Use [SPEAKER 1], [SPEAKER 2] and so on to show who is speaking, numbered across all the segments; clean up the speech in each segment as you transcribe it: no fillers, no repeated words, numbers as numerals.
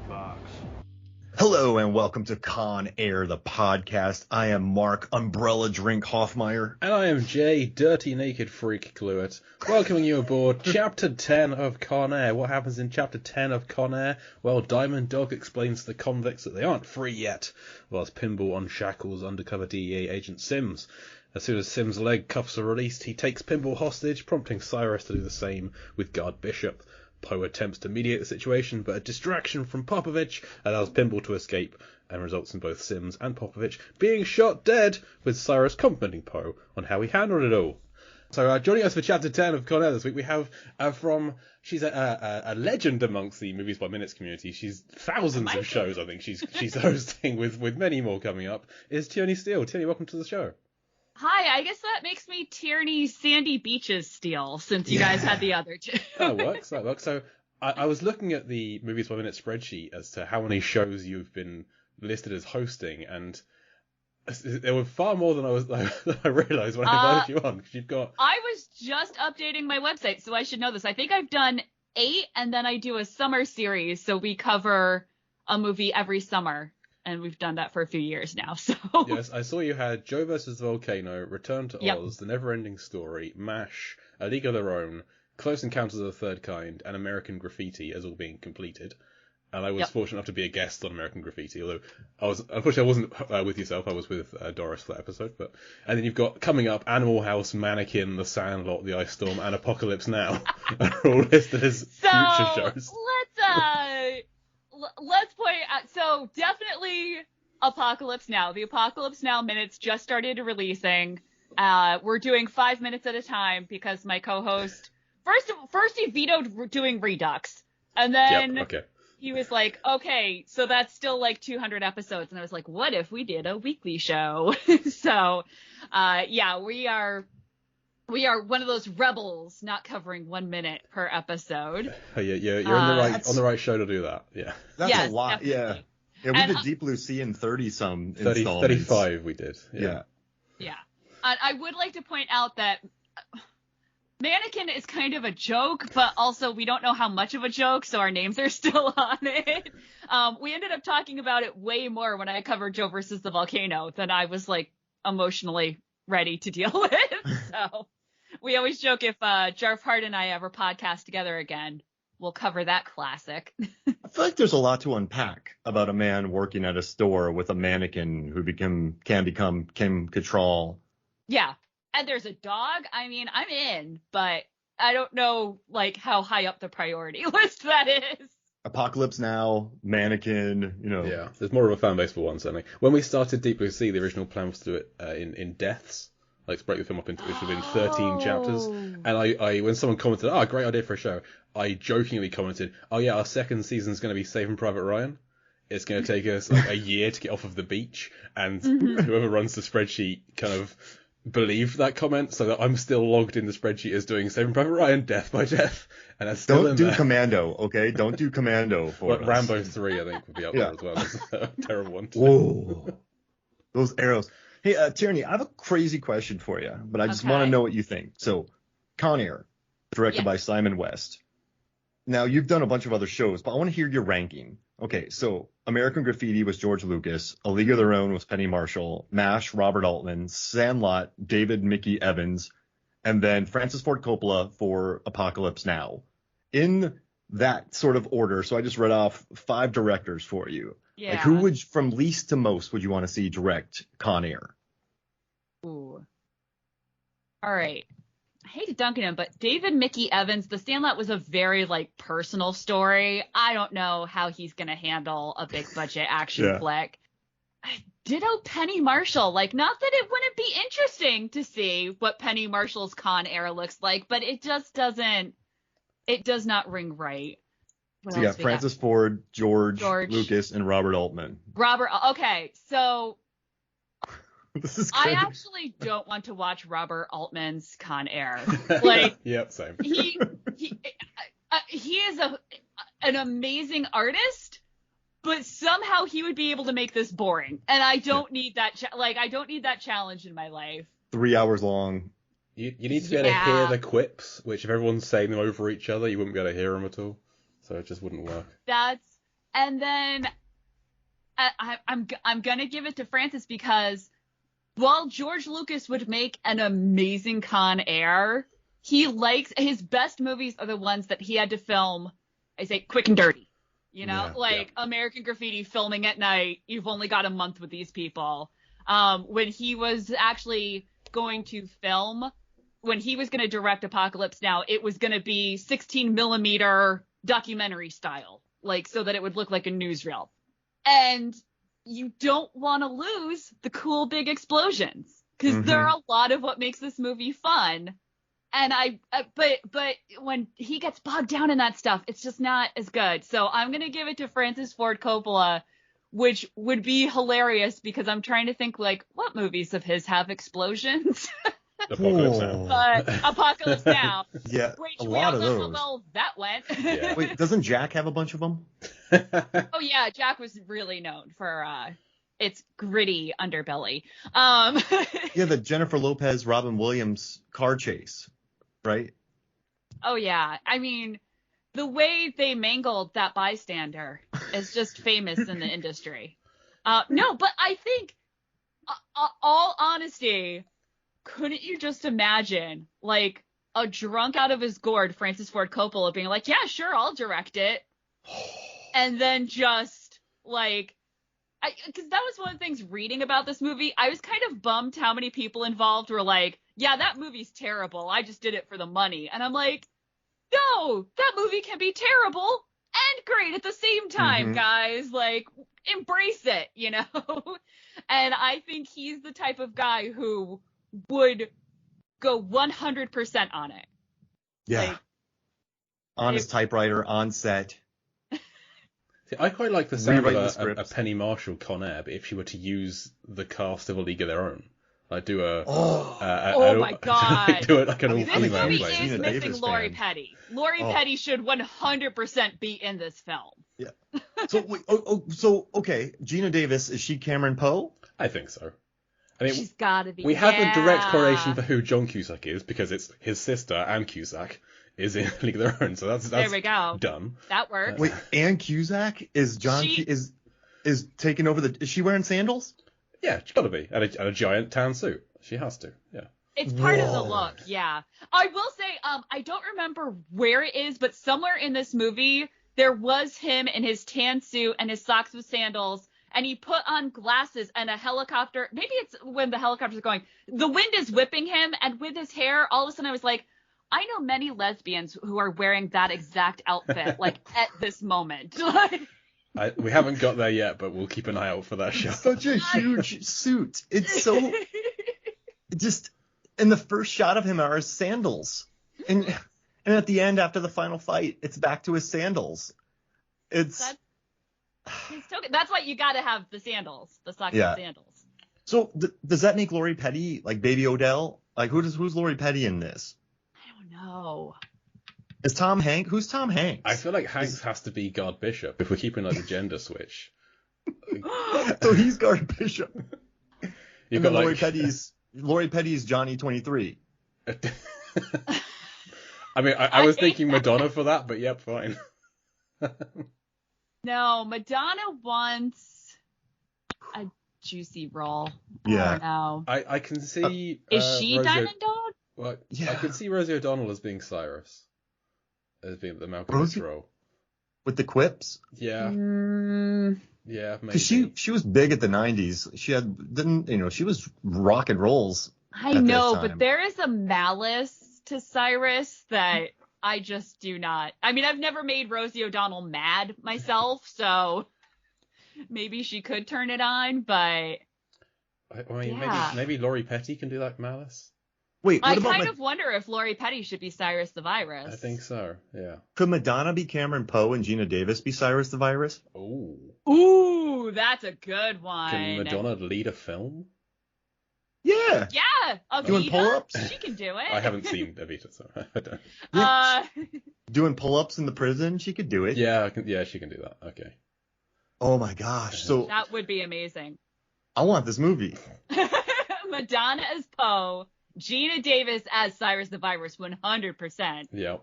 [SPEAKER 1] box.
[SPEAKER 2] Hello and welcome to Con Air, the podcast. I am Mark Umbrella Drink Hoffmeyer.
[SPEAKER 1] And I am Jay Dirty Naked Freak Cluett, welcoming you aboard Chapter 10 of Con Air. What happens in Chapter 10 of Con Air? Well, Diamond Dog explains to the convicts that they aren't free yet, whilst Pinball unshackles undercover DEA agent Sims. As soon as Sims' leg cuffs are released, he takes Pinball hostage, prompting Cyrus to do the same with Guard Bishop. Poe attempts to mediate the situation, but a distraction from Popovich allows Pinball to escape and results in both Sims and Popovich being shot dead, with Cyrus complimenting Poe on how he handled it all. So joining us for Chapter 10 of Con Air this week, we have she's a legend amongst the Movies by Minutes community. She's thousands of shows, I think she's hosting, with many more coming up, is Tierney Steele. Tierney, welcome to the show.
[SPEAKER 3] Hi, I guess that makes me Tierney Sandy Beaches Steele, since you guys had the other two.
[SPEAKER 1] That works. So I was looking at the Movies by Minute spreadsheet as to how many shows you've been listed as hosting, and there were far more than I realised when I invited you on, because you've got...
[SPEAKER 3] I was just updating my website, so I should know this. I think I've done 8, and then I do a summer series, so we cover a movie every summer. And we've done that for a few years now, so...
[SPEAKER 1] Yes, I saw you had Joe vs. the Volcano, Return to Oz, The Never-Ending Story, MASH, A League of Their Own, Close Encounters of the Third Kind, and American Graffiti as all being completed. And I was fortunate enough to be a guest on American Graffiti, although unfortunately I wasn't with yourself, I was with Doris for that episode. And then you've got, coming up, Animal House, Mannequin, The Sandlot, The Ice Storm, and Apocalypse Now are all listed as future shows.
[SPEAKER 3] Let's point out, so definitely Apocalypse Now. The Apocalypse Now minutes just started releasing. We're doing 5 minutes at a time because my co-host, first he vetoed doing Redux. And then he was like, okay, so that's still like 200 episodes. And I was like, what if we did a weekly show? So, we are one of those rebels not covering 1 minute per episode.
[SPEAKER 1] Oh, yeah, you're on the right show to do that. Yeah,
[SPEAKER 2] that's a lot.
[SPEAKER 3] Definitely.
[SPEAKER 2] Yeah. We did Deep Blue Sea in 30-some installments.
[SPEAKER 1] 35 we did.
[SPEAKER 2] Yeah.
[SPEAKER 3] I would like to point out that Mannequin is kind of a joke, but also we don't know how much of a joke, so our names are still on it. We ended up talking about it way more when I covered Joe versus the Volcano than I was like emotionally ready to deal with. So we always joke if Jarf Hart and I ever podcast together again, we'll cover that classic.
[SPEAKER 2] I feel like there's a lot to unpack about a man working at a store with a mannequin who can become Kim Cattrall.
[SPEAKER 3] Yeah. And there's a dog. I mean, I'm in, but I don't know like how high up the priority list that is.
[SPEAKER 2] Apocalypse Now, Mannequin,
[SPEAKER 1] Yeah, there's more of a fan base for one, certainly. When we started Deep Blue Sea, the original plan was to do it in deaths, like to break the film up into which would have been 13 chapters. And I when someone commented, great idea for a show, I jokingly commented, our second season's going to be Saving Private Ryan. It's going to take us like a year to get off of the beach, and whoever runs the spreadsheet kind of believed that comment, so that I'm still logged in the spreadsheet as doing Saving Private Ryan, Death by Death, and that's still
[SPEAKER 2] Don't do Commando, okay? Don't do Commando for us.
[SPEAKER 1] Rambo 3, I think, would be up there as well. It's a terrible one.
[SPEAKER 2] Whoa. Those arrows. Hey, Tierney, I have a crazy question for you, but I just want to know what you think. So, Con Air, directed by Simon West. Now, you've done a bunch of other shows, but I want to hear your ranking. Okay, so American Graffiti was George Lucas, A League of Their Own was Penny Marshall, MASH, Robert Altman, Sandlot, David Mickey Evans, and then Francis Ford Coppola for Apocalypse Now. In that sort of order, so I just read off 5 directors for you.
[SPEAKER 3] Yeah.
[SPEAKER 2] Like, who would, from least to most, would you want to see direct Con Air?
[SPEAKER 3] Ooh. All right. I hate to dunk him, but David Mickey Evans, The Sandlot was a very like personal story. I don't know how he's gonna handle a big budget action flick. Ditto Penny Marshall. Like, not that it wouldn't be interesting to see what Penny Marshall's Con Air looks like, but it just doesn't. It does not ring right.
[SPEAKER 2] So you got Francis Ford, George Lucas, and Robert Altman.
[SPEAKER 3] Okay, so.
[SPEAKER 2] This is crazy.
[SPEAKER 3] I actually don't want to watch Robert Altman's Con Air. Like,
[SPEAKER 1] yep, same.
[SPEAKER 3] He is an amazing artist, but somehow he would be able to make this boring, and I don't need that. I don't need that challenge in my life.
[SPEAKER 2] 3 hours long.
[SPEAKER 1] You need to be able to hear the quips, which if everyone's saying them over each other, you wouldn't be able to hear them at all. So it just wouldn't work.
[SPEAKER 3] And then I'm gonna give it to Francis because while George Lucas would make an amazing Con Air, he likes his best movies are the ones that he had to film, I say, quick and dirty. You know, American Graffiti, filming at night. You've only got a month with these people. When he was actually going to film, when he was going to direct Apocalypse Now, it was going to be 16 millimeter documentary style, like so that it would look like a newsreel. And you don't want to lose the cool big explosions because they're a lot of what makes this movie fun. And but when he gets bogged down in that stuff, it's just not as good. So I'm going to give it to Francis Ford Coppola, which would be hilarious because I'm trying to think like what movies of his have explosions.
[SPEAKER 1] Apocalypse Now.
[SPEAKER 3] But Apocalypse Now.
[SPEAKER 2] Yeah,
[SPEAKER 3] Which
[SPEAKER 2] a
[SPEAKER 3] we
[SPEAKER 2] lot
[SPEAKER 3] all
[SPEAKER 2] of
[SPEAKER 3] know how
[SPEAKER 2] those.
[SPEAKER 3] well that went.
[SPEAKER 1] Yeah.
[SPEAKER 2] Wait, doesn't Jack have a bunch of them?
[SPEAKER 3] Oh yeah, Jack was really known for its gritty underbelly.
[SPEAKER 2] Yeah, the Jennifer Lopez, Robin Williams car chase, right?
[SPEAKER 3] Oh yeah, I mean, the way they mangled that bystander is just famous in the industry. No, but I think, all honesty, couldn't you just imagine like a drunk out of his gourd Francis Ford Coppola being like, yeah, sure, I'll direct it, and then just like. Because that was one of the things reading about this movie. I was kind of bummed how many people involved were like, yeah, that movie's terrible. I just did it for the money. And I'm like, no, that movie can be terrible and great at the same time, guys. Like, embrace it, you know? And I think he's the type of guy who would go 100% on it.
[SPEAKER 2] Yeah.
[SPEAKER 3] Like,
[SPEAKER 2] on his typewriter, on set.
[SPEAKER 1] See, I quite like the sound
[SPEAKER 2] Rewriting
[SPEAKER 1] of
[SPEAKER 2] the
[SPEAKER 1] a
[SPEAKER 2] scripts.
[SPEAKER 1] Penny Marshall Con Air, but if she were to use the cast of A League of Their Own, like do a
[SPEAKER 3] Oh my God.
[SPEAKER 1] do it like an
[SPEAKER 2] I
[SPEAKER 1] all
[SPEAKER 2] mean,
[SPEAKER 3] this
[SPEAKER 1] female
[SPEAKER 3] movie
[SPEAKER 2] Gina
[SPEAKER 3] is
[SPEAKER 1] play.
[SPEAKER 3] missing
[SPEAKER 2] Davis
[SPEAKER 3] Lori
[SPEAKER 2] fan.
[SPEAKER 3] Petty. Lori
[SPEAKER 2] Oh.
[SPEAKER 3] Petty should 100% be in this film.
[SPEAKER 2] Yeah. So wait, okay, Gina Davis, is she Cameron Poe?
[SPEAKER 1] I think so. I mean,
[SPEAKER 3] She's gotta be.
[SPEAKER 1] we have a direct
[SPEAKER 3] Yeah.
[SPEAKER 1] correlation for who John Cusack is because it's his sister Anne Cusack is in League of Their Own, so that's
[SPEAKER 3] There we go.
[SPEAKER 1] done.
[SPEAKER 3] That works.
[SPEAKER 2] Wait, Anne Cusack is is taking over the. Is she wearing sandals?
[SPEAKER 1] Yeah, she's got to be and a giant tan suit. She has to. Yeah.
[SPEAKER 3] It's part of the
[SPEAKER 2] Whoa.
[SPEAKER 3] look, yeah. I will say, I don't remember where it is, but somewhere in this movie, there was him in his tan suit and his socks with sandals, and he put on glasses and a helicopter. Maybe it's when the helicopter's going. The wind is whipping him, and with his hair, all of a sudden I was like, I know many lesbians who are wearing that exact outfit, like, at this moment.
[SPEAKER 1] We haven't got there yet, but we'll keep an eye out for that shot.
[SPEAKER 2] Such a huge suit. It's so just. And the first shot of him are his sandals, and at the end, after the final fight, it's back to his sandals. It's
[SPEAKER 3] That's why you gotta have the sandals, the socks
[SPEAKER 2] Yeah.
[SPEAKER 3] and sandals.
[SPEAKER 2] so. Does that make Lori Petty like Baby Odell? Like who's Lori Petty in this?
[SPEAKER 3] I don't know.
[SPEAKER 2] Is Tom Hanks? Who's Tom Hanks?
[SPEAKER 1] I feel like Hanks has to be Guard Bishop if we're keeping like the gender switch.
[SPEAKER 2] So he's Guard Bishop.
[SPEAKER 1] You've
[SPEAKER 2] And
[SPEAKER 1] got
[SPEAKER 2] then
[SPEAKER 1] like
[SPEAKER 2] Lori Petty's Johnny 23.
[SPEAKER 1] I mean, I was thinking Madonna for that, but yep, fine.
[SPEAKER 3] No, Madonna wants a juicy role.
[SPEAKER 2] Yeah.
[SPEAKER 3] I don't know.
[SPEAKER 1] I can see.
[SPEAKER 3] Is she
[SPEAKER 1] Rosie
[SPEAKER 3] Diamond Dog?
[SPEAKER 1] Well, I
[SPEAKER 2] Yeah.
[SPEAKER 1] can see Rosie O'Donnell as being Cyrus, as being the Malcolm X
[SPEAKER 2] Rosie-
[SPEAKER 1] role.
[SPEAKER 2] With the quips.
[SPEAKER 1] Yeah,
[SPEAKER 3] Mm,
[SPEAKER 1] yeah, maybe.
[SPEAKER 2] Because she was big at the 90s. She was rock and rolls.
[SPEAKER 3] I
[SPEAKER 2] At this
[SPEAKER 3] know,
[SPEAKER 2] time.
[SPEAKER 3] but there is a malice to Cyrus that I just do not. I mean, I've never made Rosie O'Donnell mad myself, so maybe she could turn it on, but
[SPEAKER 1] I mean,
[SPEAKER 3] Yeah.
[SPEAKER 1] maybe Laurie Petty can do like Malice.
[SPEAKER 2] Wait, what
[SPEAKER 3] I
[SPEAKER 2] about
[SPEAKER 3] kind of wonder if Lori Petty should be Cyrus the Virus.
[SPEAKER 1] I think so. Yeah.
[SPEAKER 2] could Madonna be Cameron Poe and Gina Davis be Cyrus the Virus?
[SPEAKER 1] Oh,
[SPEAKER 3] Ooh, that's a good one.
[SPEAKER 1] can Madonna lead a film?
[SPEAKER 2] Yeah.
[SPEAKER 3] Yeah,
[SPEAKER 2] Doing
[SPEAKER 3] Evita,
[SPEAKER 2] pull-ups?
[SPEAKER 3] she can do it.
[SPEAKER 1] I haven't seen Evita, so I don't.
[SPEAKER 3] Uh,
[SPEAKER 2] Doing pull-ups in the prison, she could do it.
[SPEAKER 1] Yeah, she can do that. Okay.
[SPEAKER 2] Oh my gosh. So
[SPEAKER 3] that would be amazing.
[SPEAKER 2] I want this movie.
[SPEAKER 3] Madonna as Poe, Gina Davis as Cyrus the Virus, 100%.
[SPEAKER 1] Yeah.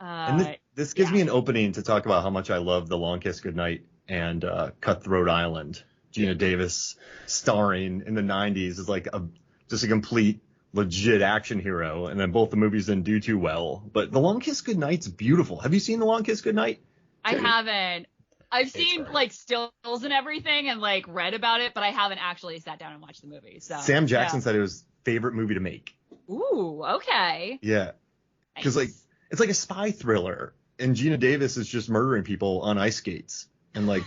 [SPEAKER 2] And this gives me an opening to talk about how much I love The Long Kiss Goodnight and Cutthroat Island. Gina Davis starring in the 90s is like just a complete legit action hero, and then both the movies didn't do too well. But The Long Kiss Goodnight's beautiful. Have you seen The Long Kiss Goodnight?
[SPEAKER 3] I haven't. I've seen like stills and everything and like read about it, but I haven't actually sat down and watched the movie. So
[SPEAKER 2] Sam Jackson said it was favorite movie to make.
[SPEAKER 3] Ooh, okay.
[SPEAKER 2] Yeah. Because like it's like a spy thriller, and Gina Davis is just murdering people on ice skates and like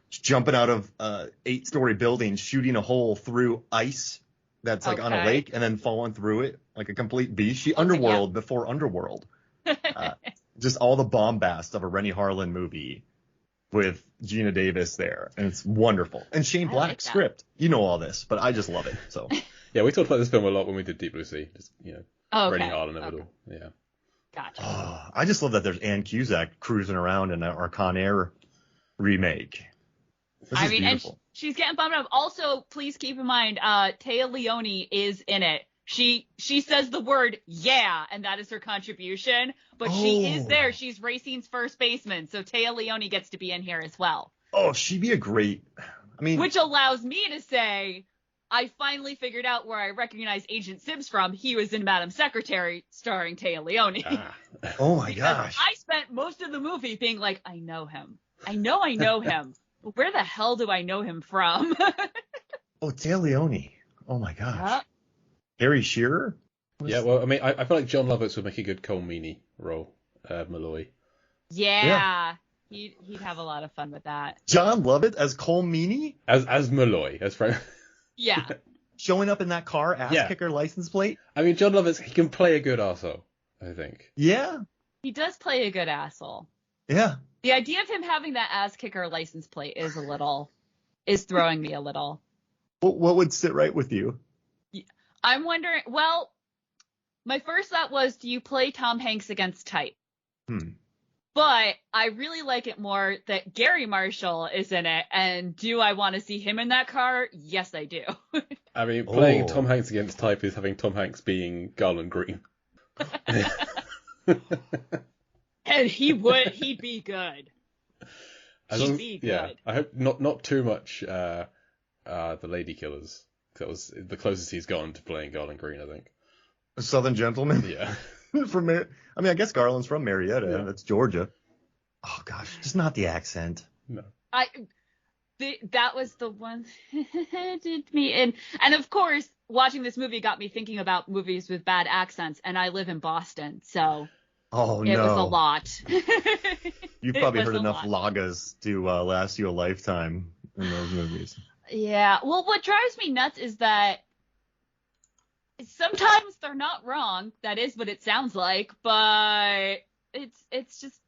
[SPEAKER 2] jumping out of 8-story buildings, shooting a hole through ice that's like on a lake, and then falling through it like a complete beast. She Underworld before Underworld. Just all the bombast of a Rennie Harlan movie with Gina Davis there, and it's wonderful. And Shane Black's script. You know all this, but I just love it. So
[SPEAKER 1] yeah, we talked about this film a lot when we did Deep Blue Sea. Just Rennie Harlan of it all. Yeah.
[SPEAKER 3] Gotcha.
[SPEAKER 2] Oh, I just love that there's Ann Cusack cruising around in our Con Air remake. This is beautiful.
[SPEAKER 3] And she's getting bumped up. Also, please keep in mind, Téa Leoni is in it. She says the word "yeah," and that is her contribution. But she is there. She's Racing's first baseman, so Téa Leoni gets to be in here as well.
[SPEAKER 2] Oh, she'd be a great. I mean,
[SPEAKER 3] which allows me to say, I finally figured out where I recognize Agent Sims from. He was in Madam Secretary, starring Téa Leoni.
[SPEAKER 2] Oh my gosh!
[SPEAKER 3] I spent most of the movie being like, I know him. I know him. But where the hell do I know him from?
[SPEAKER 2] Oh, Téa Leoni. Oh my gosh. Harry Shearer?
[SPEAKER 1] Yeah, well, I mean, I feel like John Lovitz would make a good Cole Meany role, Malloy.
[SPEAKER 3] Yeah. He'd have a lot of fun with that.
[SPEAKER 2] John Lovitz as Cole Meany?
[SPEAKER 1] As Malloy, as Frank.
[SPEAKER 3] Yeah.
[SPEAKER 2] Showing up in that car, kicker license plate?
[SPEAKER 1] I mean, John Lovitz, he can play a good arsehole, I think.
[SPEAKER 2] Yeah.
[SPEAKER 3] He does play a good asshole.
[SPEAKER 2] Yeah.
[SPEAKER 3] The idea of him having that ass kicker license plate is throwing me a little.
[SPEAKER 2] What would sit right with you?
[SPEAKER 3] I'm wondering, well, my first thought was, do you play Tom Hanks against type? But I really like it more that Gary Marshall is in it, and do I want to see him in that car? Yes, I do.
[SPEAKER 1] I mean, playing Tom Hanks against type is having Tom Hanks being Garland Green.
[SPEAKER 3] And he'd be good. He'd be good.
[SPEAKER 1] Yeah, I hope not too much The Lady Killers. That was the closest he's gotten to playing Garland Green, I think.
[SPEAKER 2] A Southern Gentleman?
[SPEAKER 1] Yeah.
[SPEAKER 2] I guess Garland's from Marietta. Yeah. That's Georgia. Oh, gosh. Just not the accent.
[SPEAKER 1] No.
[SPEAKER 3] That was the one did me. And of course, watching this movie got me thinking about movies with bad accents, and I live in Boston, so it was a lot.
[SPEAKER 2] You've probably heard enough lagas to last you a lifetime in those movies.
[SPEAKER 3] Yeah. Well, what drives me nuts is that sometimes they're not wrong. That is what it sounds like, but it's just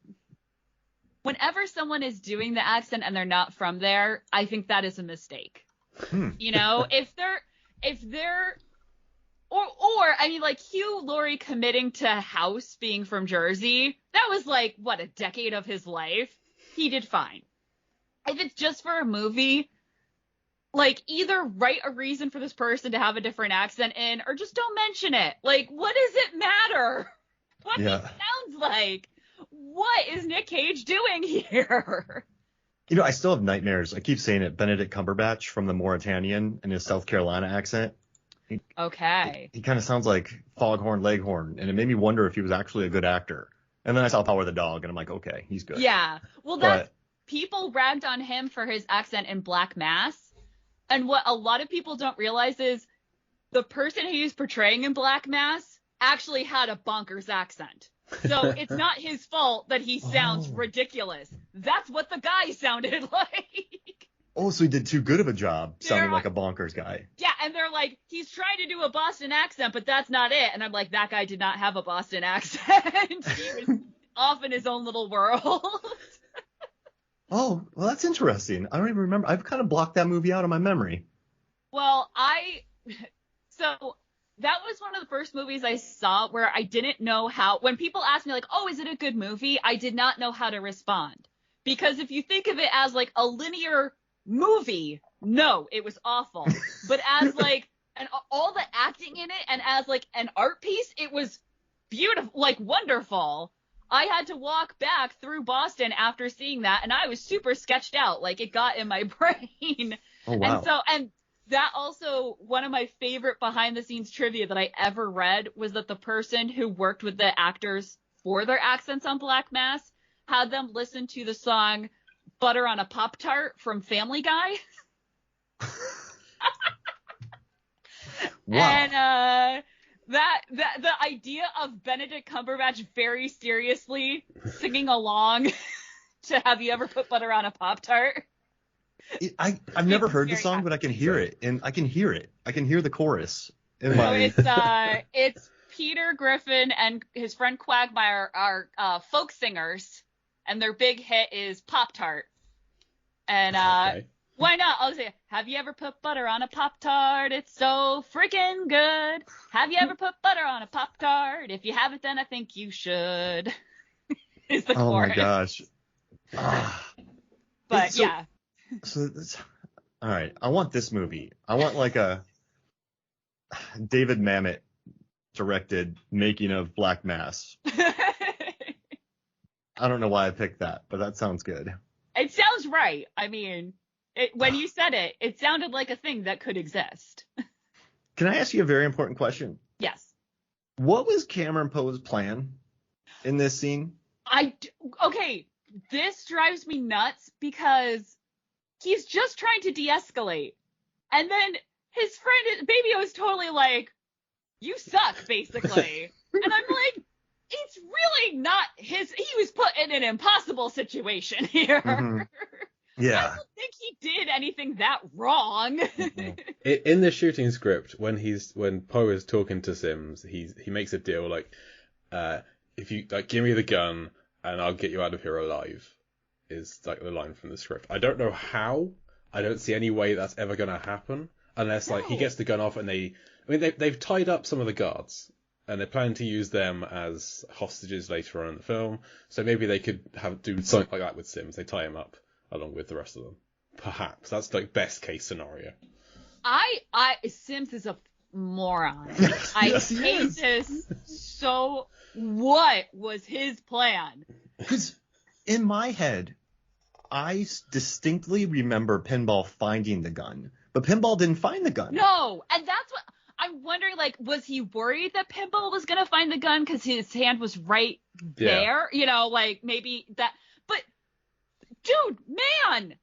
[SPEAKER 3] whenever someone is doing the accent and they're not from there, I think that is a mistake. You know, if they're or I mean, like Hugh Laurie committing to House being from Jersey, that was like what, a decade of his life. He did fine. If it's just for a movie, like, either write a reason for this person to have a different accent in, or just don't mention it. Like, what does it matter? What it sounds like? What is Nick Cage doing here?
[SPEAKER 2] You know, I still have nightmares. I keep saying it. Benedict Cumberbatch from The Mauritanian in his South Carolina accent. He kind of sounds like Foghorn Leghorn, and it made me wonder if he was actually a good actor. And then I saw Power of the Dog, and I'm like, okay, he's good.
[SPEAKER 3] Yeah. Well, people ragged on him for his accent in Black Mass. And what a lot of people don't realize is the person he was portraying in Black Mass actually had a bonkers accent. So it's not his fault that he sounds ridiculous. That's what the guy sounded like.
[SPEAKER 2] Oh, so he did too good of a job sounding like a bonkers guy.
[SPEAKER 3] Yeah, and they're like, he's trying to do a Boston accent, but that's not it. And I'm like, that guy did not have a Boston accent. He was off in his own little world.
[SPEAKER 2] Oh, well, that's interesting. I don't even remember. I've kind of blocked that movie out of my memory.
[SPEAKER 3] Well, so that was one of the first movies I saw where I didn't know how, when people ask me like, oh, is it a good movie? I did not know how to respond. Because if you think of it as like a linear movie, no, it was awful. But as like, and all the acting in it and as like an art piece, it was beautiful, like wonderful. I had to walk back through Boston after seeing that, and I was super sketched out. Like, it got in my brain.
[SPEAKER 2] Oh, wow.
[SPEAKER 3] And that also, one of my favorite behind-the-scenes trivia that I ever read was that the person who worked with the actors for their accents on Black Mass had them listen to the song Butter on a Pop-Tart from Family Guy.
[SPEAKER 2] Wow.
[SPEAKER 3] And that the idea of Benedict Cumberbatch very seriously singing along to Have You Ever Put Butter on a Pop-Tart?
[SPEAKER 2] I've never heard the
[SPEAKER 3] Very
[SPEAKER 2] song, but I can hear it, and I can hear it. I can hear the chorus in my.
[SPEAKER 3] It's Peter Griffin and his friend Quagmire are folk singers, and their big hit is Pop-Tart. And
[SPEAKER 1] Okay.
[SPEAKER 3] why not? I'll say, have you ever put butter on a Pop-Tart? It's so freaking good. Have you ever put butter on a Pop-Tart? If you haven't, then I think you should. Is the
[SPEAKER 2] Oh
[SPEAKER 3] chorus.
[SPEAKER 2] my gosh. Ah.
[SPEAKER 3] But
[SPEAKER 2] So-
[SPEAKER 3] yeah.
[SPEAKER 2] So that's all right. I want this movie. I want like a David Mamet directed making of Black Mass. I don't know why I picked that, but that sounds good.
[SPEAKER 3] It sounds right. I mean, when you said it, it sounded like a thing that could exist.
[SPEAKER 2] Can I ask you a very important question?
[SPEAKER 3] Yes.
[SPEAKER 2] What was Cameron Poe's plan in this scene?
[SPEAKER 3] Okay, this drives me nuts because he's just trying to de-escalate. And then his friend, Baby was totally like, you suck, basically. And I'm like, it's really not he was put in an impossible situation here.
[SPEAKER 2] Mhm.
[SPEAKER 3] I
[SPEAKER 2] Yeah.
[SPEAKER 3] don't think he did anything that wrong.
[SPEAKER 1] In the shooting script, when Poe is talking to Sims, he makes a deal like, if you give me the gun and I'll get you out of here alive, is like the line from the script. I don't know how. I don't see any way that's ever gonna happen unless he
[SPEAKER 3] No.
[SPEAKER 1] gets the gun off and they've tied up some of the guards and they're planning to use them as hostages later on in the film. So maybe they could do something like that with Sims. They tie him up along with the rest of them. Perhaps that's like best case scenario.
[SPEAKER 3] Sims is a moron.
[SPEAKER 2] Yes,
[SPEAKER 3] I
[SPEAKER 2] he
[SPEAKER 3] hate
[SPEAKER 2] is.
[SPEAKER 3] this so. What was his plan?
[SPEAKER 2] Because in my head, I distinctly remember Pinball finding the gun, but Pinball didn't find the gun.
[SPEAKER 3] No, and that's what I'm wondering. Like, was he worried that Pinball was gonna find the gun because his hand was right there? You know, like maybe that. But, dude, man,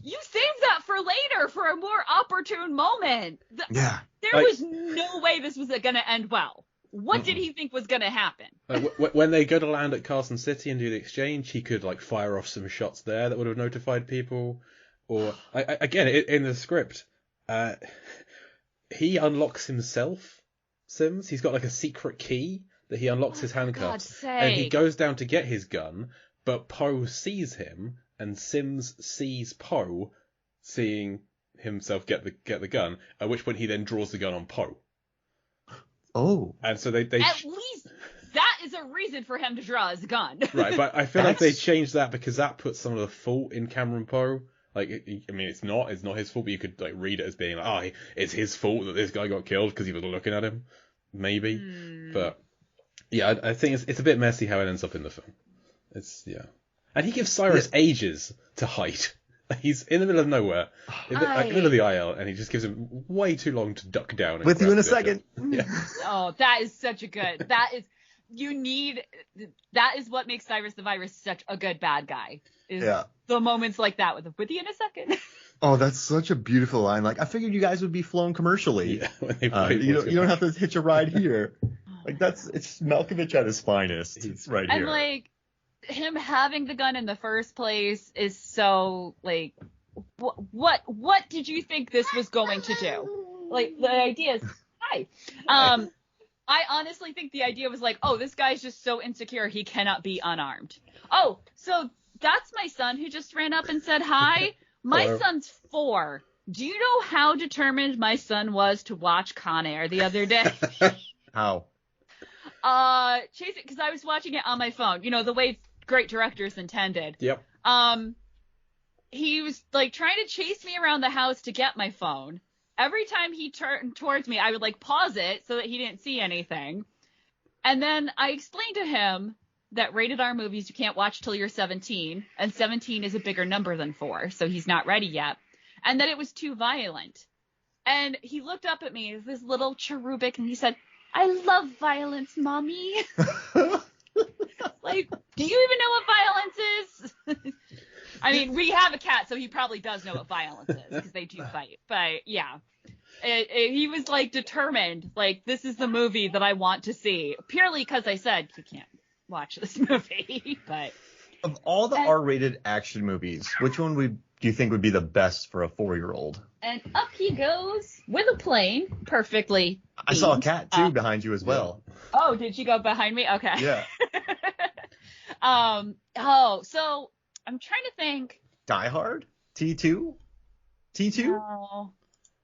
[SPEAKER 3] you saved that for later for a more opportune moment.
[SPEAKER 2] Yeah.
[SPEAKER 3] There was no way this was gonna end well. What did he think was gonna happen?
[SPEAKER 1] When they go to land at Carson City and do the exchange, he could fire off some shots there that would have notified people. Or again, in the script, he unlocks himself. Sims, he's got a secret key that he unlocks his handcuffs, and he goes down to get his gun, but Poe sees him, and Sims sees Poe seeing himself get the gun. At which point he then draws the gun on Poe.
[SPEAKER 2] Oh.
[SPEAKER 1] And so they
[SPEAKER 3] At least that is a reason for him to draw his gun.
[SPEAKER 1] Right, but I feel like they changed that because that puts some of the fault in Cameron Poe. It's not his fault, but you could read it as being it's his fault that this guy got killed because he was looking at him, maybe. But yeah, I think it's a bit messy how it ends up in the film. And he gives Cyrus ages to hide. He's in the middle of nowhere, in the middle of the aisle, and he just gives him way too long to duck down. And
[SPEAKER 2] With you in a
[SPEAKER 1] grab the
[SPEAKER 2] second.
[SPEAKER 1] Yeah.
[SPEAKER 3] Oh, that is such a good. That is what makes Cyrus the Virus such a good bad guy. Is the moments like that with you in a second.
[SPEAKER 2] Oh, that's such a beautiful line. I figured you guys would be flown commercially.
[SPEAKER 1] Yeah, when they play
[SPEAKER 2] you don't have to hitch a ride here. It's Malkovich at his finest. It's right here.
[SPEAKER 3] And him having the gun in the first place is so what did you think this was going to do? The idea is I honestly think the idea was this guy's just so insecure he cannot be unarmed. Oh, so that's my son who just ran up and said hi. My
[SPEAKER 1] Hello.
[SPEAKER 3] son's 4. Do you know how determined my son was to watch Con Air the other day?
[SPEAKER 2] How?
[SPEAKER 3] Chase it because I was watching it on my phone. You know, the way great directors intended.
[SPEAKER 1] Yep.
[SPEAKER 3] He was trying to chase me around the house to get my phone. Every time he turned towards me, I would pause it so that he didn't see anything. And then I explained to him that rated R movies you can't watch till you're 17, and 17 is a bigger number than 4, so he's not ready yet, and that it was too violent. And he looked up at me, this little cherubic, and he said, "I love violence, Mommy." Like, do you even know what violence is? I mean, we have a cat, so he probably does know what violence is, because they do fight. But, yeah. He was, like, determined, like, this is the movie that I want to see. Purely because I said, you can't watch this movie. But
[SPEAKER 2] of all the R-rated action movies, which one do you think would be the best for a 4-year-old?
[SPEAKER 3] And up he goes with a plane, perfectly.
[SPEAKER 2] I saw a cat, too, behind you as well.
[SPEAKER 3] Oh, did you go behind me? Okay.
[SPEAKER 2] Yeah.
[SPEAKER 3] So I'm trying to think.
[SPEAKER 2] Die Hard? T2? T2?
[SPEAKER 3] Oh.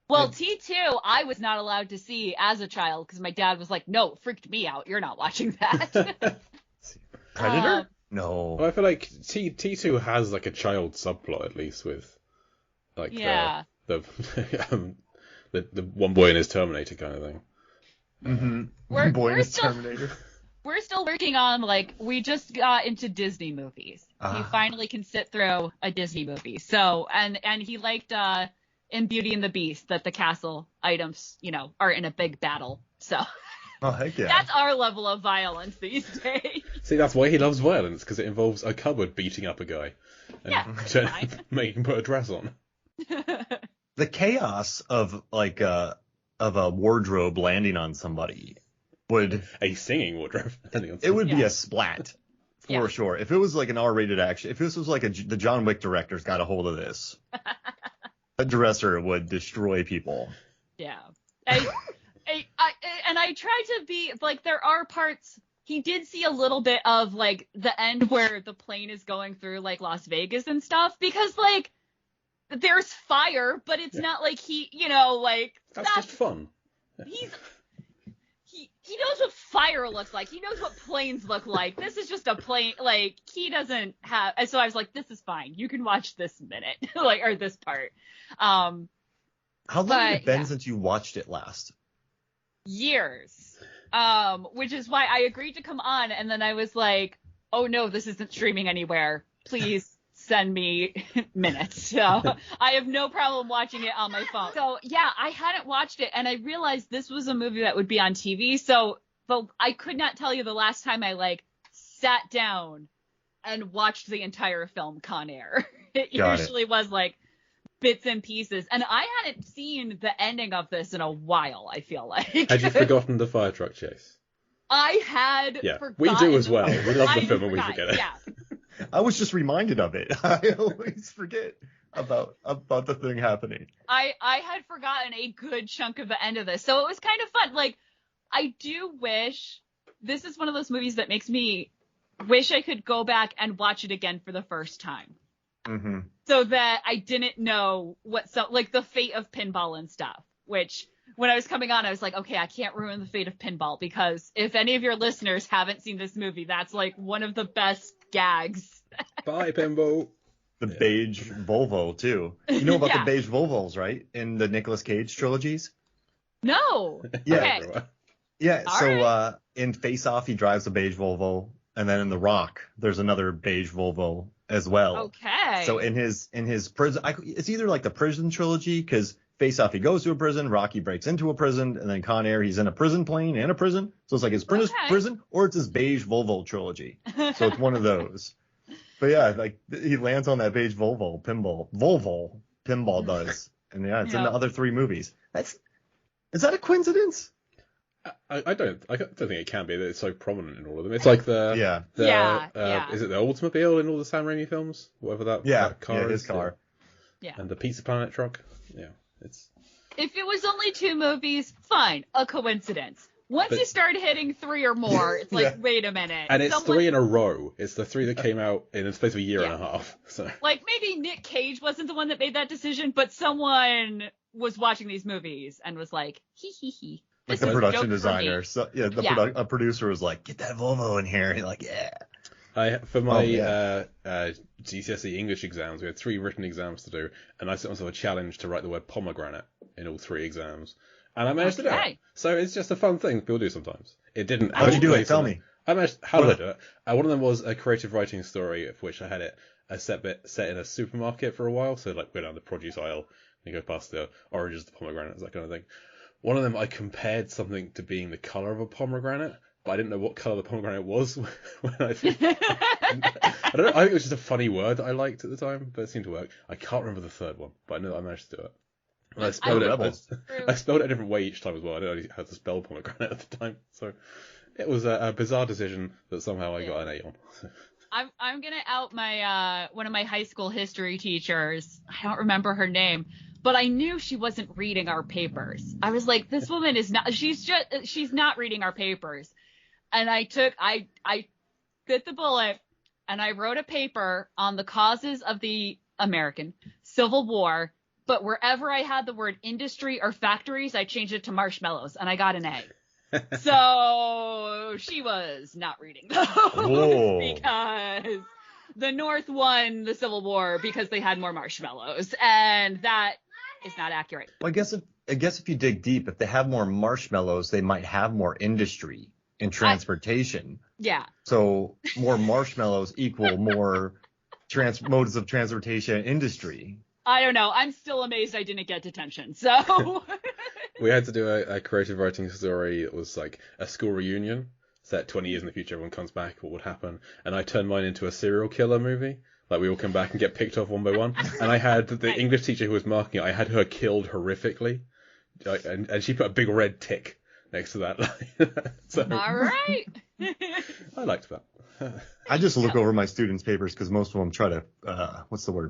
[SPEAKER 3] Well, T2, I was not allowed to see as a child because my dad was like, "No, it freaked me out. You're not watching that."
[SPEAKER 2] Predator? No.
[SPEAKER 1] Well, I feel like T2 has like a child subplot at least with like the one boy in his Terminator kind of thing.
[SPEAKER 2] Mm-hmm. One boy in his Terminator.
[SPEAKER 3] We're still working on, like, we just got into Disney movies. He finally can sit through a Disney movie. So, and he liked in Beauty and the Beast that the castle items, are in a big battle. So,
[SPEAKER 2] oh, heck yeah.
[SPEAKER 3] That's our level of violence these days.
[SPEAKER 1] See, that's why he loves violence, because it involves a cupboard beating up a guy. And making him put a dress on.
[SPEAKER 2] The chaos of, like, of a wardrobe landing on somebody would...
[SPEAKER 1] A singing wardrobe.
[SPEAKER 2] It would be a splat, for sure. If it was like an R-rated action, if this was like the John Wick directors got a hold of this, a dresser would destroy people.
[SPEAKER 3] Yeah. And I tried to be, like, there are parts, he did see a little bit of, like, the end where the plane is going through, like, Las Vegas and stuff, because, like, there's fire, but it's not like
[SPEAKER 1] That's just fun.
[SPEAKER 3] He knows what fire looks like. He knows what planes look like. This is just a plane. Like, he doesn't have. And so I was like, this is fine. You can watch this minute, or this part.
[SPEAKER 2] How long has it been since you watched it last?
[SPEAKER 3] Years. Which is why I agreed to come on, and then I was like, oh no, this isn't streaming anywhere. Please send me minutes. So I have no problem watching it on my phone. So yeah, I hadn't watched it, and I realized this was a movie that would be on TV. But I could not tell you the last time I, like, sat down and watched the entire film Con Air. It usually was like bits and pieces, and I hadn't seen the ending of this in a while. I feel like.
[SPEAKER 1] Had you forgotten the fire truck chase?
[SPEAKER 3] I had.
[SPEAKER 1] Yeah,
[SPEAKER 3] forgotten.
[SPEAKER 1] we do as well. We love the film and we forget it.
[SPEAKER 3] Yeah.
[SPEAKER 2] I was just reminded of it. I always forget about the thing happening.
[SPEAKER 3] I had forgotten a good chunk of the end of this, so it was kind of fun. Like, I do wish this is one of those movies that makes me wish I could go back and watch it again for the first time.
[SPEAKER 2] Mm-hmm.
[SPEAKER 3] So that I didn't know like the fate of pinball and stuff, which when I was coming on, I was like, okay, I can't ruin the fate of pinball, because if any of your listeners haven't seen this movie, that's like one of the best gags.
[SPEAKER 1] Bye, pinball.
[SPEAKER 2] The beige Volvo, too. You know about the beige Volvos, right? In the Nicolas Cage trilogies?
[SPEAKER 3] No.
[SPEAKER 2] Yeah.
[SPEAKER 3] Okay.
[SPEAKER 2] Yeah,
[SPEAKER 3] All
[SPEAKER 2] so
[SPEAKER 3] right.
[SPEAKER 2] In Face Off, he drives a beige Volvo, and then in The Rock, there's another beige Volvo as well.
[SPEAKER 3] Okay.
[SPEAKER 2] So in his prison, it's either like the prison trilogy, because Face Off, he goes to a prison, Rocky breaks into a prison, and then Con Air, he's in a prison plane and a prison. So it's like his prison, or it's his beige Volvo trilogy. So it's one of those. But yeah, like he lands on that beige Volvo pinball does, and it's in the other 3 movies. Is that a coincidence?
[SPEAKER 1] I don't think it can be that it's so prominent in all of them. It's like is it the Oldsmobile in all the Sam Raimi films? Whatever that car is.
[SPEAKER 2] His car.
[SPEAKER 3] Yeah.
[SPEAKER 1] And the Pizza Planet truck. Yeah, it's.
[SPEAKER 3] If it was only 2 movies, fine, a coincidence. Once you start hitting 3 or more, it's like, wait a minute.
[SPEAKER 1] And it's 3 in a row. It's the 3 that came out in the space of a year and a half. So.
[SPEAKER 3] Like, maybe Nick Cage wasn't the one that made that decision, but someone was watching these movies and was like, hee hee hee.
[SPEAKER 2] Like the production designer. So a producer was like, get that Volvo in here. And he's like, yeah.
[SPEAKER 1] For my GCSE English exams, we had 3 written exams to do, and I set myself a challenge to write the word pomegranate in all 3 exams. And I managed to do it. So it's just a fun thing people do sometimes. It didn't.
[SPEAKER 2] How'd you do it? Tell me.
[SPEAKER 1] I managed. How did I do it? One of them was a creative writing story, of which I had it a set in a supermarket for a while. So like go down the produce aisle and go past the oranges, the pomegranates, that kind of thing. One of them I compared something to being the color of a pomegranate, but I didn't know what color the pomegranate was when I don't know, I think it was just a funny word that I liked at the time, but it seemed to work. I can't remember the third one, but I know that I managed to do it. And I spelled it a different way each time as well. I didn't know how to spell pomegranate at the time, so it was a bizarre decision that somehow I got an A on.
[SPEAKER 3] I'm gonna out my one of my high school history teachers. I don't remember her name, but I knew she wasn't reading our papers. I was like, this woman is not. She's not reading our papers. And I bit the bullet, and I wrote a paper on the causes of the American Civil War. But wherever I had the word industry or factories, I changed it to marshmallows, and I got an A. So she was not reading those because the North won the Civil War because they had more marshmallows, and that is not accurate.
[SPEAKER 2] Well, I guess if you dig deep, if they have more marshmallows, they might have more industry in transportation.
[SPEAKER 3] Yeah.
[SPEAKER 2] So more marshmallows equal more modes of transportation industry.
[SPEAKER 3] I don't know. I'm still amazed I didn't get detention. So
[SPEAKER 1] we had to do a creative writing story. It was like a school reunion set 20 years in the future. Everyone comes back. What would happen? And I turned mine into a serial killer movie. Like we all come back and get picked off one by one. And I had the English teacher who was marking it. I had her killed horrifically, and she put a big red tick next to that line. So,
[SPEAKER 3] all right.
[SPEAKER 1] I liked that.
[SPEAKER 2] I just look over my students' papers because most of them try to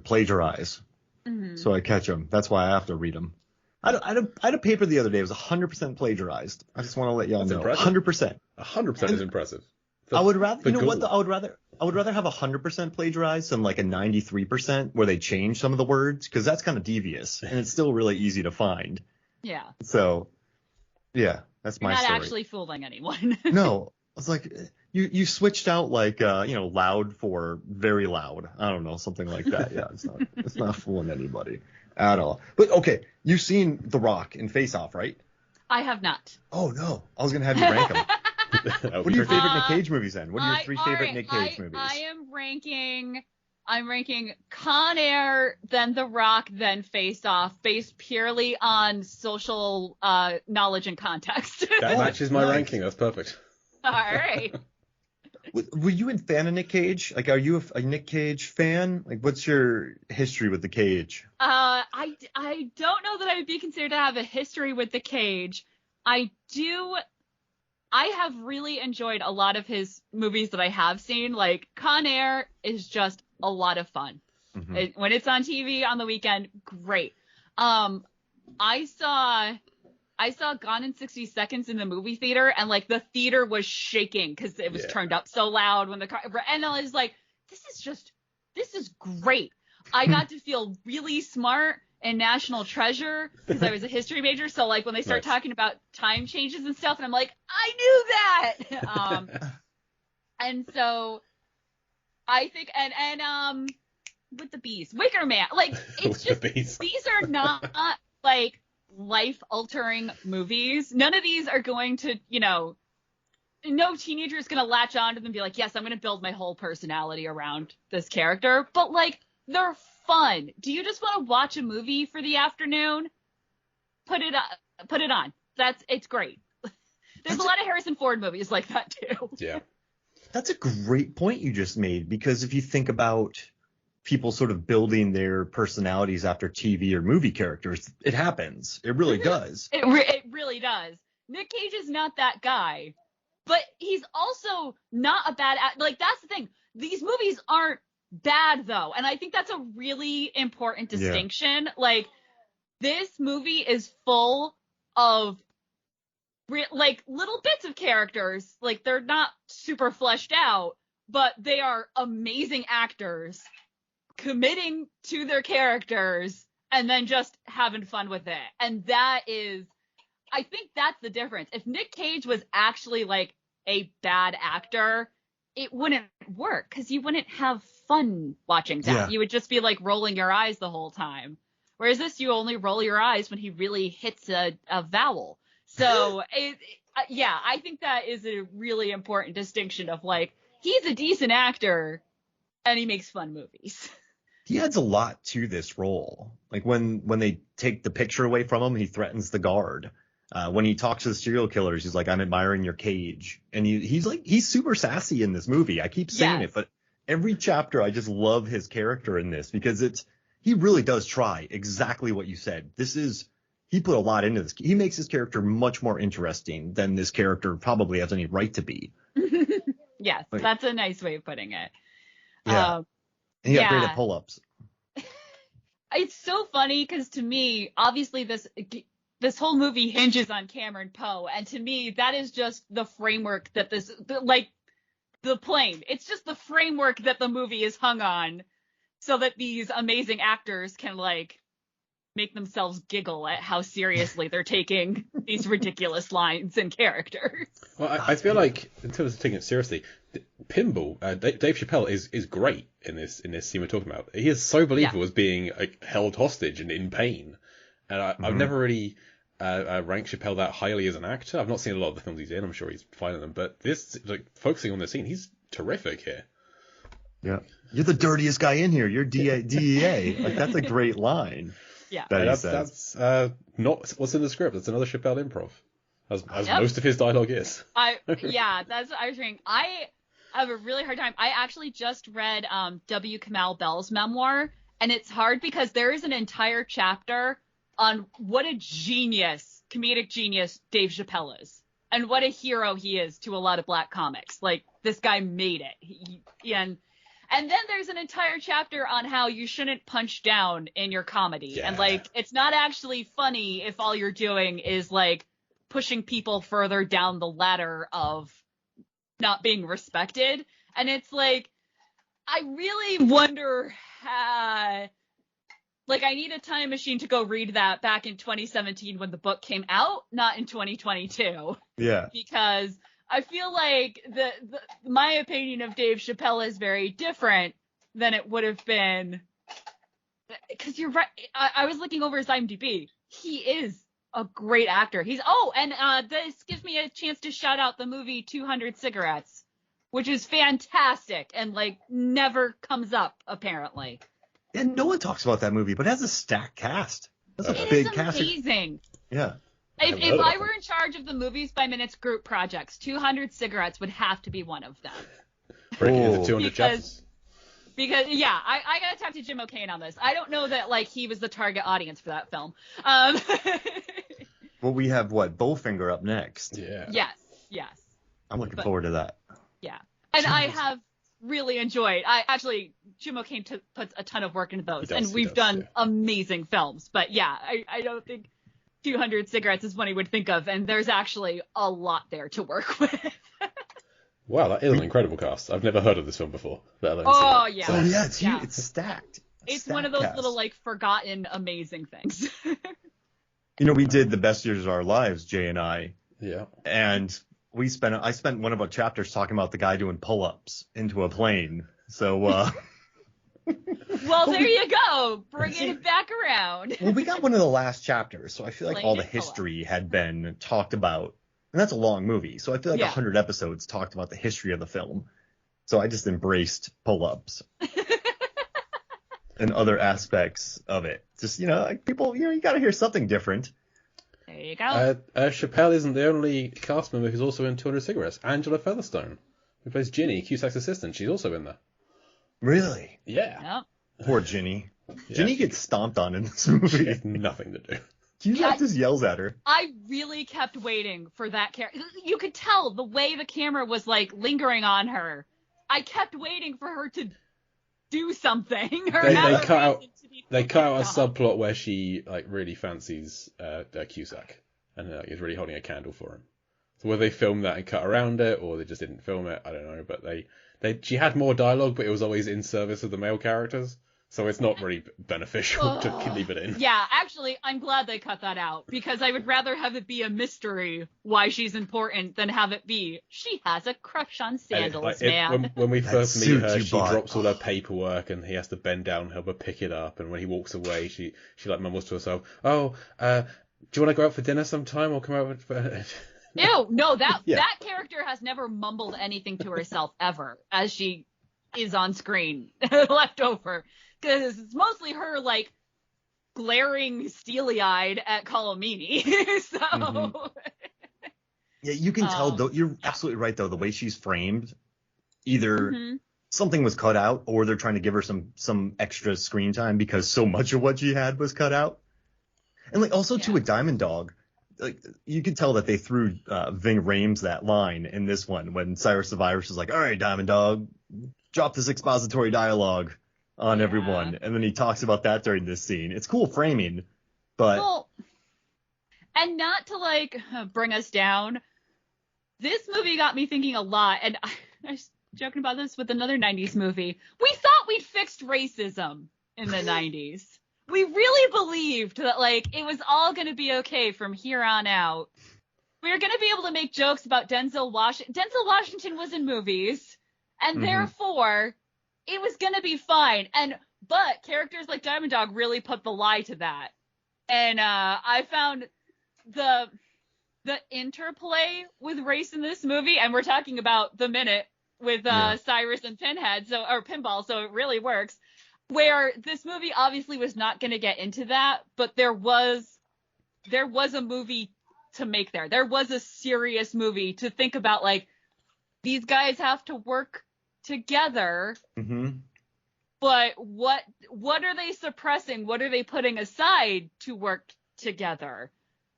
[SPEAKER 2] plagiarize.
[SPEAKER 3] Mm-hmm.
[SPEAKER 2] So I catch them. That's why I have to read them. I had a paper the other day. It was 100% plagiarized. I just want to let y'all know.
[SPEAKER 1] Impressive.
[SPEAKER 2] 100%.
[SPEAKER 1] 100% is impressive.
[SPEAKER 2] I would rather, you know what? I would rather have 100% plagiarized than like a 93% where they change some of the words, because that's kind of devious and it's still really easy to find.
[SPEAKER 3] Yeah.
[SPEAKER 2] So, yeah, that's my
[SPEAKER 3] You're not
[SPEAKER 2] story.
[SPEAKER 3] actually fooling anyone.
[SPEAKER 2] No, it's like you switched out like loud for very loud. I don't know, something like that. Yeah, it's not fooling anybody at all. But okay, you've seen The Rock in Face Off, right?
[SPEAKER 3] I have not.
[SPEAKER 2] Oh no, I was gonna have you rank them. What are your favorite Nick Cage movies then? What are your three favorite Nick Cage movies?
[SPEAKER 3] I'm ranking Con Air, then The Rock, then Face Off, based purely on social knowledge and context.
[SPEAKER 1] That matches my ranking. That's perfect.
[SPEAKER 3] All right.
[SPEAKER 2] Were you a fan of Nick Cage? Like, are you a Nick Cage fan? Like, what's your history with the Cage?
[SPEAKER 3] I don't know that I would be considered to have a history with the Cage. I have really enjoyed a lot of his movies that I have seen. Like, Con Air is just a lot of fun. Mm-hmm. When it's on TV on the weekend, great. I saw Gone in 60 Seconds in the movie theater, and like the theater was shaking because it was turned up so loud when the car, and I was like, this is great. I got to feel really smart in National Treasure because I was a history major. So like when they start talking about time changes and stuff, and I'm like, I knew that. And so I think, and with the bees, Wicker Man, like it's just these are not like life-altering movies. None of these are going to, no teenager is going to latch on to them and be like, yes, I'm going to build my whole personality around this character. But like, they're fun. Do you just want to watch a movie for the afternoon? Put it on. It's great. There's a lot of Harrison Ford movies like that too.
[SPEAKER 1] Yeah.
[SPEAKER 2] That's a great point you just made, because if you think about people sort of building their personalities after TV or movie characters, it happens. It really does.
[SPEAKER 3] It really does. Nick Cage is not that guy, but he's also not a bad like, that's the thing. These movies aren't bad though, and I think that's a really important distinction. Yeah. Like, this movie is full of like little bits of characters. Like, they're not super fleshed out, but they are amazing actors committing to their characters and then just having fun with it. And I think that's the difference. If Nick Cage was actually like a bad actor, it wouldn't work because you wouldn't have fun watching that. Yeah. You would just be like rolling your eyes the whole time. Whereas this, you only roll your eyes when he really hits a vowel. So Yeah, I think that is a really important distinction of like, he's a decent actor and he makes fun movies.
[SPEAKER 2] He adds a lot to this role. Like when they take the picture away from him, he threatens the guard. When he talks to the serial killers, he's like, "I'm admiring your cage," and he's super sassy in this movie. I keep saying it, but every chapter I just love his character in this because he really does try exactly what you said. He put a lot into this. He makes his character much more interesting than this character probably has any right to be.
[SPEAKER 3] Yes, that's a nice way of putting it.
[SPEAKER 2] Yeah. And he got great at pull-ups.
[SPEAKER 3] It's so funny because to me, obviously this whole movie hinges on Cameron Poe, and to me, that is just the framework that the plane. It's just the framework that the movie is hung on, so that these amazing actors can like make themselves giggle at how seriously they're taking these ridiculous lines and characters.
[SPEAKER 1] Well, I feel like in terms of taking it seriously, Pinball, Dave Chappelle is great in this scene we're talking about. He is so believable as being held hostage and in pain, and I've never really ranked Chappelle that highly as an actor. I've not seen a lot of the films he's in. I'm sure he's fine in them, but this, like, focusing on the scene, he's terrific here.
[SPEAKER 2] Yeah, you're the dirtiest guy in here. You're DEA. Like, that's a great line.
[SPEAKER 3] Yeah,
[SPEAKER 1] that's not what's in the script. That's another Chappelle improv, as most of his dialogue is.
[SPEAKER 3] That's what I was saying. I have a really hard time. I actually just read W. Kamau Bell's memoir, and it's hard because there is an entire chapter on what a comedic genius Dave Chappelle is, and what a hero he is to a lot of black comics. Like, this guy made it. And then there's an entire chapter on how you shouldn't punch down in your comedy. Yeah. And, like, it's not actually funny if all you're doing is, like, pushing people further down the ladder of not being respected. And it's like, I really wonder like, I need a time machine to go read that back in 2017 when the book came out, not in 2022.
[SPEAKER 2] Yeah.
[SPEAKER 3] Because I feel like my opinion of Dave Chappelle is very different than it would have been. Because you're right. I was looking over his IMDb. He is a great actor. This gives me a chance to shout out the movie 200 Cigarettes, which is fantastic and, like, never comes up, apparently.
[SPEAKER 2] And no one talks about that movie, but it has a stacked cast. That's a
[SPEAKER 3] it
[SPEAKER 2] big
[SPEAKER 3] is
[SPEAKER 2] cast.
[SPEAKER 3] Amazing.
[SPEAKER 2] Yeah.
[SPEAKER 3] If I were in charge of the Movies by Minutes group projects, 200 Cigarettes would have to be one of them.
[SPEAKER 1] Breaking into 200 chapters.
[SPEAKER 3] Because I gotta talk to Jim O'Kane on this. I don't know that, like, he was the target audience for that film.
[SPEAKER 2] Well, we have Bowfinger up next.
[SPEAKER 1] Yeah.
[SPEAKER 3] Yes.
[SPEAKER 2] I'm looking forward to that.
[SPEAKER 3] Yeah. And I have really enjoyed. Jim O'Kane puts a ton of work into those, and we've done amazing films. But yeah, I don't think 200 Cigarettes is one he would think of, and there's actually a lot there to work with.
[SPEAKER 1] Wow, that is an incredible cast. I've never heard of this film before.
[SPEAKER 3] Oh yeah.
[SPEAKER 2] So yeah, it's huge. It's stacked.
[SPEAKER 3] It's one of those little, like, forgotten amazing things.
[SPEAKER 2] We did The Best Years of Our Lives, Jay and I.
[SPEAKER 1] Yeah.
[SPEAKER 2] And I spent one of our chapters talking about the guy doing pull-ups into a plane. So
[SPEAKER 3] well, there you go. Bringing it back around.
[SPEAKER 2] Well, we got one of the last chapters, so I feel like all the history had been talked about. And that's a long movie, so I feel like 100 episodes talked about the history of the film. So I just embraced pull-ups and other aspects of it. Just, like, people, you got to hear something different.
[SPEAKER 3] There you go.
[SPEAKER 1] Chappelle isn't the only cast member who's also in 200 Cigarettes. Angela Featherstone, who plays Ginny, Cusack's assistant, she's also in there.
[SPEAKER 2] Really?
[SPEAKER 1] Yeah.
[SPEAKER 3] Yep.
[SPEAKER 2] Poor Ginny.
[SPEAKER 1] Yeah.
[SPEAKER 2] Ginny gets stomped on in this movie.
[SPEAKER 1] She has nothing to do.
[SPEAKER 2] Cusack just yells at her.
[SPEAKER 3] I really kept waiting for that character. You could tell the way the camera was, like, lingering on her. I kept waiting for her to do something.
[SPEAKER 1] They cut out a subplot where she, like, really fancies Cusack and is really holding a candle for him. So whether they filmed that and cut around it, or they just didn't film it, I don't know. But she had more dialogue, but it was always in service of the male characters. So it's not really beneficial to leave it in.
[SPEAKER 3] Yeah, actually, I'm glad they cut that out, because I would rather have it be a mystery why she's important than have it be she has a crush on sandals, man.
[SPEAKER 1] When we first meet her, she drops all her paperwork and he has to bend down and help her pick it up. And when he walks away, she like mumbles to herself, "Oh, do you want to go out for dinner sometime or come over?"
[SPEAKER 3] Ew, no, that
[SPEAKER 2] Yeah.
[SPEAKER 3] that character has never mumbled anything to herself ever as she is on screen left over. Because it's mostly her, like, glaring steely-eyed at Colomini. So...
[SPEAKER 2] Mhm. Yeah, you can tell, though. You're
[SPEAKER 3] yeah.
[SPEAKER 2] absolutely right, though. The way she's framed, either
[SPEAKER 3] Mhm.
[SPEAKER 2] something was cut out or they're trying to give her some extra screen time because so much of what she had was cut out. And, like, also, too,
[SPEAKER 3] Yeah.
[SPEAKER 2] with Diamond Dog, like, you could tell that they threw Ving Rhames that line in this one when Cyrus the Virus is like, all right, Diamond Dog, drop this expository dialogue on
[SPEAKER 3] Yeah.
[SPEAKER 2] everyone. And then he talks about that during this scene. It's cool framing, but
[SPEAKER 3] Well, and not to, like, bring us down, this movie got me thinking a lot, and I was joking about this with another 90s movie. We thought we'd fixed racism in the 90s. We really believed that, like, it was all going to be okay from here on out. We were going to be able to make jokes about Denzel Washington. Denzel Washington was in movies, and
[SPEAKER 2] Mhm.
[SPEAKER 3] therefore, it was going to be fine. But characters like Diamond Dog really put the lie to that. And I found the interplay with race in this movie, and we're talking about The Minute with
[SPEAKER 2] Yeah.
[SPEAKER 3] Cyrus and Pinhead, or Pinball, so it really works. Where this movie obviously was not going to get into that, but there was a movie to make there. There was a serious movie to think about, like, these guys have to work together,
[SPEAKER 2] Mhm.
[SPEAKER 3] but what are they suppressing? What are they putting aside to work together?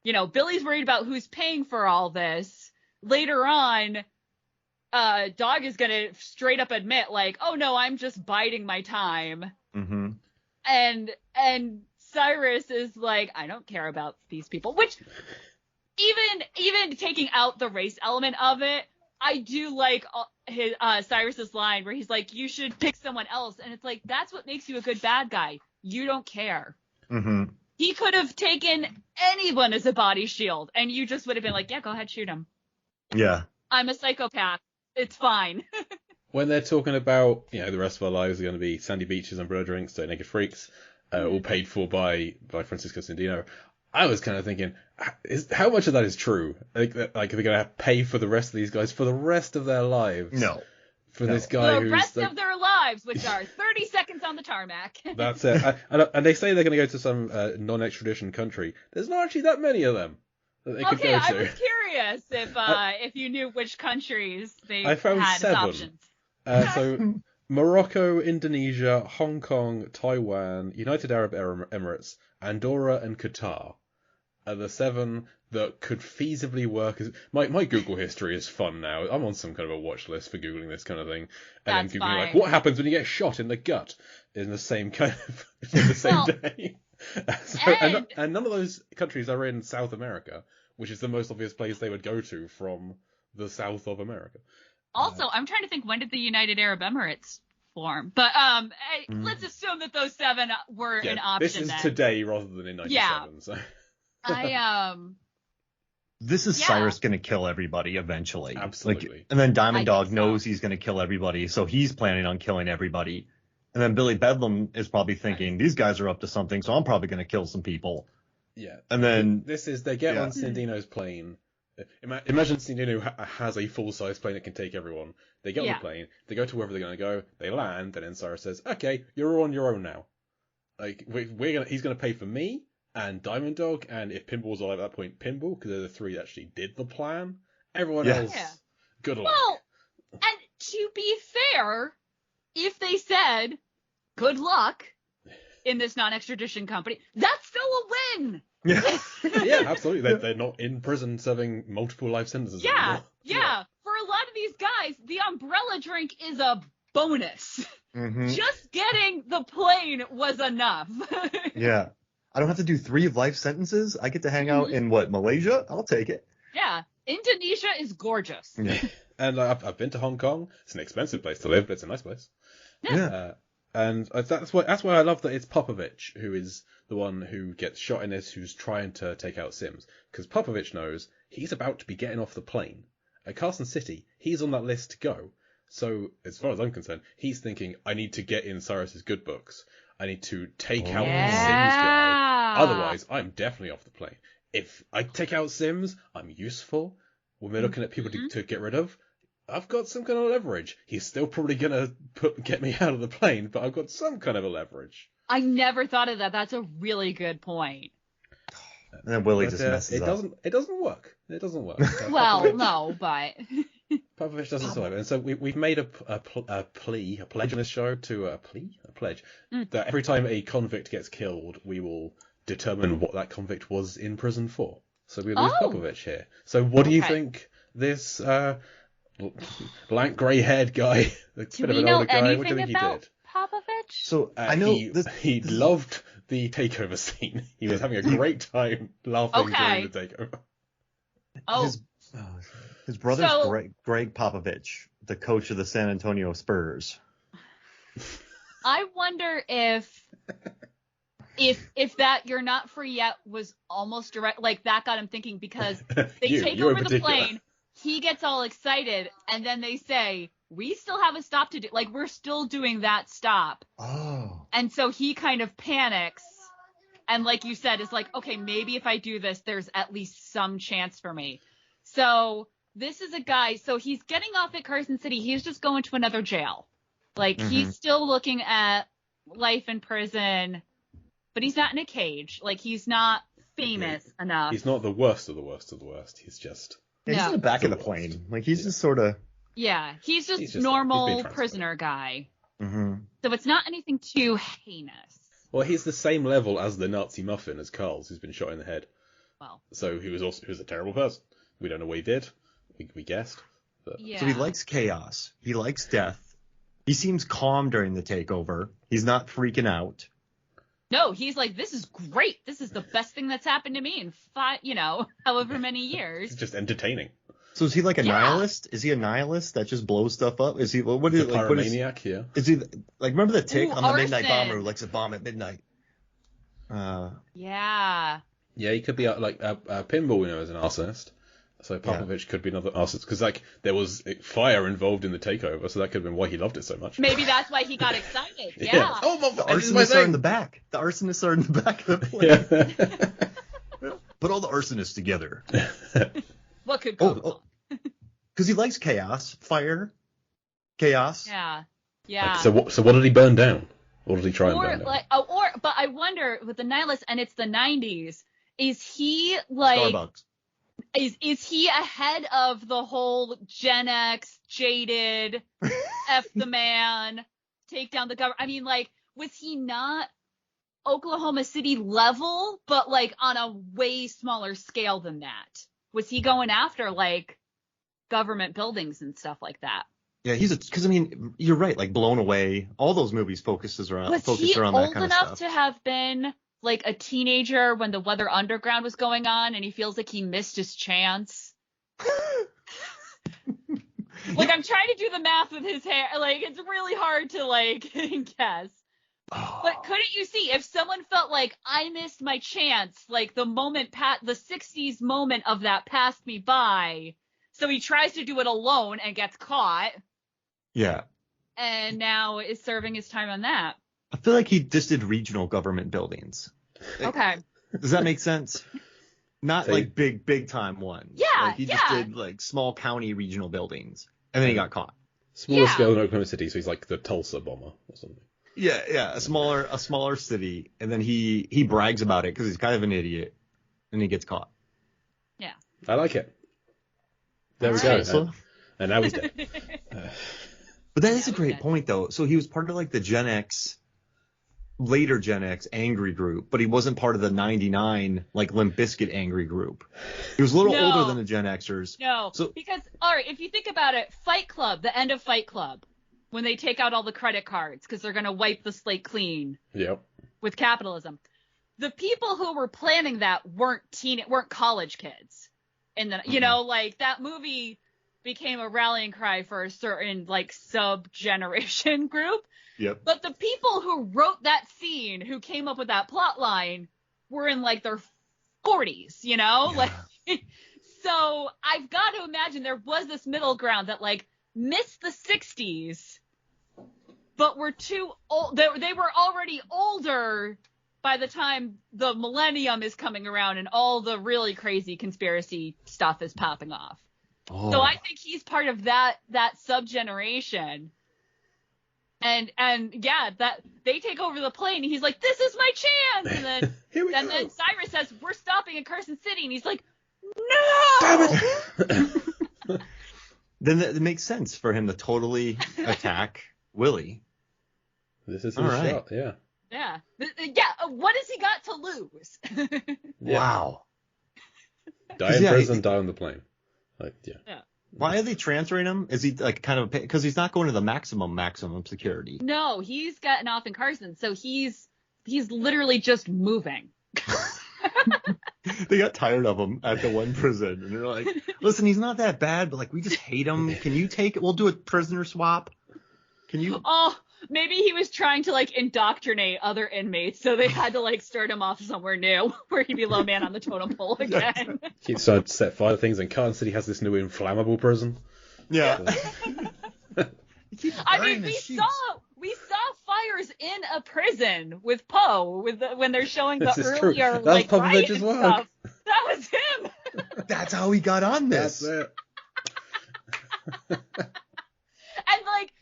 [SPEAKER 3] You know, Billy's worried about who's paying for all this. Later on, Dog is going to straight up admit, like, oh no, I'm just biding my time.
[SPEAKER 2] Mhm.
[SPEAKER 3] And Cyrus is like, I don't care about these people, which even taking out the race element of it, I do like Cyrus's line where he's like, you should pick someone else. And it's like, that's what makes you a good bad guy. You don't care.
[SPEAKER 2] Mhm.
[SPEAKER 3] He could have taken anyone as a body shield, and you just would have been like, yeah, go ahead, shoot him.
[SPEAKER 2] Yeah.
[SPEAKER 3] I'm a psychopath. It's fine.
[SPEAKER 1] When they're talking about, you know, the rest of our lives are going to be sandy beaches, umbrella drinks, Dirty Naked Freaks, all paid for by Francisco Sandino, I was kind of thinking, how much of that is true? Like are they going to pay for the rest of these guys for the rest of their lives?
[SPEAKER 2] No.
[SPEAKER 1] For this guy
[SPEAKER 3] The
[SPEAKER 1] who's...
[SPEAKER 3] rest of their lives, which are 30 seconds on the tarmac.
[SPEAKER 1] That's it. And they say they're going to go to some non-extradition country. There's not actually that many of them that they could
[SPEAKER 3] Okay,
[SPEAKER 1] go
[SPEAKER 3] I
[SPEAKER 1] to.
[SPEAKER 3] was curious if you knew which countries they
[SPEAKER 1] I found
[SPEAKER 3] had as
[SPEAKER 1] 7.
[SPEAKER 3] options.
[SPEAKER 1] So Morocco, Indonesia, Hong Kong, Taiwan, United Arab Emirates, Andorra, and Qatar are the 7 that could feasibly work as... My Google history is fun now. I'm on some kind of a watch list for Googling this kind of thing. And
[SPEAKER 3] That's
[SPEAKER 1] then Googling, like,
[SPEAKER 3] fine.
[SPEAKER 1] what happens when you get shot in the gut in the same kind of... in the same
[SPEAKER 3] Well,
[SPEAKER 1] day. And none of those countries are in South America, which is the most obvious place they would go to from the south of America.
[SPEAKER 3] Also, I'm trying to think, when did the United Arab Emirates form? But let's assume that those 7 were an option.
[SPEAKER 1] This is
[SPEAKER 3] then.
[SPEAKER 1] today rather than in 97.
[SPEAKER 3] Yeah.
[SPEAKER 1] So.
[SPEAKER 2] This is
[SPEAKER 3] Yeah.
[SPEAKER 2] Cyrus going to kill everybody eventually.
[SPEAKER 1] Absolutely.
[SPEAKER 2] Like, and then Diamond
[SPEAKER 3] I
[SPEAKER 2] Dog
[SPEAKER 3] think so.
[SPEAKER 2] knows he's going to kill everybody, so he's planning on killing everybody. And then Billy Bedlam is probably thinking, these guys are up to something, so I'm probably going to kill some people.
[SPEAKER 1] Yeah.
[SPEAKER 2] And then
[SPEAKER 1] This is, they get
[SPEAKER 2] Yeah.
[SPEAKER 1] on Sandino's plane. Imagine Sandino has a full-size plane that can take everyone. They get on
[SPEAKER 3] Yeah.
[SPEAKER 1] the plane, they go to wherever they're going to go, they land, and then Cyrus says, okay, you're all on your own now. Like, he's going to pay for me, and Diamond Dog, and if Pinball's alive at that point, Pinball, because they're the 3 that actually did the plan. Everyone
[SPEAKER 2] Yeah.
[SPEAKER 1] else,
[SPEAKER 3] Yeah.
[SPEAKER 1] good luck.
[SPEAKER 3] Well, and to be fair, if they said, good luck in this non-extradition company, that's still a win.
[SPEAKER 2] yeah,
[SPEAKER 1] Yeah, absolutely. They're not in prison serving multiple life sentences
[SPEAKER 3] Yeah,
[SPEAKER 1] anymore.
[SPEAKER 3] yeah. For a lot of these guys, the umbrella drink is a bonus.
[SPEAKER 2] Mhm.
[SPEAKER 3] Just getting the plane was enough.
[SPEAKER 2] yeah. I don't have to do 3 life sentences. I get to hang out in Malaysia? I'll take it.
[SPEAKER 3] Yeah, Indonesia is gorgeous.
[SPEAKER 2] Yeah.
[SPEAKER 1] And I've been to Hong Kong. It's an expensive place to live, but it's a nice place.
[SPEAKER 2] Yeah.
[SPEAKER 1] And that's why I love that it's Popovich who is the one who gets shot in this, who's trying to take out Sims. Because Popovich knows he's about to be getting off the plane. At Carson City, he's on that list to go. So, as far as I'm concerned, he's thinking, I need to get in Cyrus's good books. I need to take out the Sims guy. Otherwise, I'm definitely off the plane. If I take out Sims, I'm useful. when we're looking at people to get rid of, I've got some kind of leverage. He's still probably gonna get me out of the plane, but I've got some kind of a leverage.
[SPEAKER 3] I never thought of that. That's a really good point.
[SPEAKER 2] And then Willie just messes
[SPEAKER 1] it
[SPEAKER 2] up.
[SPEAKER 1] doesn't work. It doesn't work.
[SPEAKER 3] Well, no, but
[SPEAKER 1] Popovich doesn't survive, and so we've made a pledge in this show to pledge that every time a convict gets killed, we will determine what that convict was in prison for. So we lose Popovich here. So what do you think this lank grey-haired guy, the bit of an older guy, what do you think he did?
[SPEAKER 3] Popovich?
[SPEAKER 2] So I know
[SPEAKER 1] he loved the takeover scene. He was having a great time laughing during the takeover.
[SPEAKER 3] Oh.
[SPEAKER 2] His brother's Greg Popovich, the coach of the San Antonio Spurs.
[SPEAKER 3] I wonder if that "You're Not Free Yet" was almost direct, like that got him thinking, because they take over the plane, he gets all excited, and then they say, we still have a stop to do, like we're still doing that stop.
[SPEAKER 2] Oh.
[SPEAKER 3] And so he kind of panics, and like you said, is like, okay, maybe if I do this, there's at least some chance for me. So this is a guy, so he's getting off at Carson City, he's just going to another jail. Like, he's still looking at life in prison, but he's not in a cage. Like, he's not famous enough.
[SPEAKER 1] He's not the worst of the worst of the worst. He's just...
[SPEAKER 2] Yeah, he's in the back of the plane. Like, he's just sort of...
[SPEAKER 3] Yeah, he's just normal prisoner guy.
[SPEAKER 2] Mm-hmm.
[SPEAKER 3] So it's not anything too heinous.
[SPEAKER 1] Well, he's the same level as the Nazi muffin, as Carl's, who's been shot in the head.
[SPEAKER 3] Well. So
[SPEAKER 1] he was a terrible person. We don't know what he did. We guessed. But...
[SPEAKER 3] Yeah.
[SPEAKER 2] So he likes chaos. He likes death. He seems calm during the takeover. He's not freaking out.
[SPEAKER 3] No, he's like, this is great. This is the best thing that's happened to me in however many years.
[SPEAKER 1] It's just entertaining.
[SPEAKER 2] So is he like a nihilist? Is he a nihilist that just blows stuff up? Is he what is
[SPEAKER 1] a pyromaniac? Yeah.
[SPEAKER 2] Is he like, remember the Tick on the
[SPEAKER 3] arson.
[SPEAKER 2] Midnight Bomber who likes to bomb at midnight?
[SPEAKER 3] Yeah.
[SPEAKER 1] Yeah, he could be like Pinball, we know, as an arsonist. So Popovich could be another arsonist, because like there was fire involved in the takeover, so that could have been why he loved it so much.
[SPEAKER 3] Maybe that's why he got excited. Yeah.
[SPEAKER 1] Oh,
[SPEAKER 2] the arsonists are in the back. The arsonists are in the back of the plane.
[SPEAKER 1] Yeah.
[SPEAKER 2] Put all the arsonists together.
[SPEAKER 3] What could go wrong?
[SPEAKER 2] Because he likes chaos, fire, chaos.
[SPEAKER 3] Yeah. Yeah.
[SPEAKER 1] Like, so what did he burn down? What did he try and burn down?
[SPEAKER 3] But I wonder, with the nihilist, and it's the 90s, is he like...
[SPEAKER 2] Starbucks.
[SPEAKER 3] Is he ahead of the whole Gen X, jaded, F the man, take down the government? I mean, like, was he not Oklahoma City level, but like on a way smaller scale than that? Was he going after like government buildings and stuff like that?
[SPEAKER 2] Yeah, because I mean, you're right. Like Blown Away, all those movies focus around that kind of stuff.
[SPEAKER 3] Was he old enough to have been like a teenager when the Weather Underground was going on, and he feels like he missed his chance? Like, I'm trying to do the math with his hair. Like, it's really hard to like guess. But couldn't you see, if someone felt like I missed my chance, like the moment the 60s moment of that passed me by, so he tries to do it alone and gets caught.
[SPEAKER 2] Yeah.
[SPEAKER 3] And now is serving his time on that.
[SPEAKER 2] I feel like he just did regional government buildings.
[SPEAKER 3] Okay.
[SPEAKER 2] Does that make sense? Not like big time ones.
[SPEAKER 3] Yeah.
[SPEAKER 2] Like he just did like small county regional buildings, and then he got caught.
[SPEAKER 1] Smaller scale in Oklahoma City, so he's like the Tulsa bomber or something.
[SPEAKER 2] Yeah, a smaller city, and then he brags about it because he's kind of an idiot, and he gets caught.
[SPEAKER 3] Yeah.
[SPEAKER 1] I like it. There we go. And now he's dead.
[SPEAKER 2] But that is a great point, though. So he was part of like the later Gen X angry group, but he wasn't part of the 99 like Limp Bizkit angry group. He was a little older than the Gen Xers.
[SPEAKER 3] No, because, all right, if you think about it, Fight Club, the end of Fight Club, when they take out all the credit cards because they're going to wipe the slate clean with capitalism. The people who were planning that weren't college kids. And then, like that movie became a rallying cry for a certain like sub-generation group.
[SPEAKER 2] Yep.
[SPEAKER 3] But the people who wrote that scene, who came up with that plot line, were in like their 40s, Like, so I've got to imagine there was this middle ground that like missed the 60s, but were too old. They were already older by the time the millennium is coming around and all the really crazy conspiracy stuff is popping off. So I think he's part of that sub-generation. And yeah, that they take over the plane, and he's like, "This is my chance!" And then then Cyrus says, "We're stopping at Carson City," and he's like, "No!"
[SPEAKER 1] Damn it!
[SPEAKER 2] Then it makes sense for him to totally attack Willie.
[SPEAKER 1] This is his shot, yeah.
[SPEAKER 3] Yeah. What has he got to lose?
[SPEAKER 1] Yeah.
[SPEAKER 2] Wow.
[SPEAKER 1] Die in prison, die on the plane. Like, yeah.
[SPEAKER 2] Why are they transferring him? Is he like kind of because he's not going to the maximum security?
[SPEAKER 3] No, he's gotten off in Carson, so he's literally just moving.
[SPEAKER 2] They got tired of him at the one prison, and they're like, "Listen, he's not that bad, but like we just hate him. Can you take it? We'll do a prisoner swap. Can you?"
[SPEAKER 3] Oh, maybe he was trying to like indoctrinate other inmates, so they had to like start him off somewhere new where he'd be low man on the totem pole again.
[SPEAKER 1] He decided to set fire to things, and Carson City has this new inflammable prison.
[SPEAKER 2] Yeah.
[SPEAKER 3] I mean, we saw fires in a prison with Poe when they're showing the earlier like riot and stuff. That was him.
[SPEAKER 2] That's how he got on this.
[SPEAKER 1] That's it.
[SPEAKER 3] And like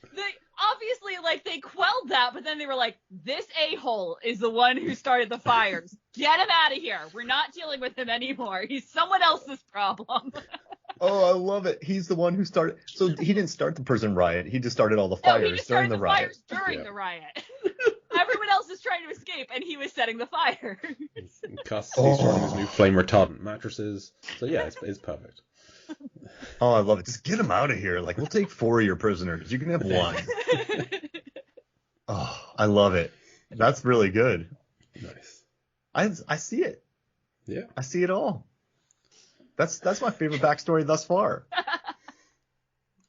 [SPEAKER 3] obviously like they quelled that, but then they were like, "This a-hole is the one who started the fires. Get him out of here. We're not dealing with him anymore. He's someone else's problem."
[SPEAKER 2] Oh, I love it. He's the one who started. So he didn't start the prison riot. He just started all the fires during the riot.
[SPEAKER 3] Fires during the riot. Everyone else is trying to escape, and he was setting the fire.
[SPEAKER 1] Cassidy's running his new flame retardant mattresses. So yeah, it's perfect.
[SPEAKER 2] Oh, I love it. Just get him out of here. Like, we'll take 4 of your prisoners. You can have 1. Oh, I love it. That's really good.
[SPEAKER 1] Nice.
[SPEAKER 2] I see it.
[SPEAKER 1] Yeah.
[SPEAKER 2] I see it all. That's my favorite backstory thus far.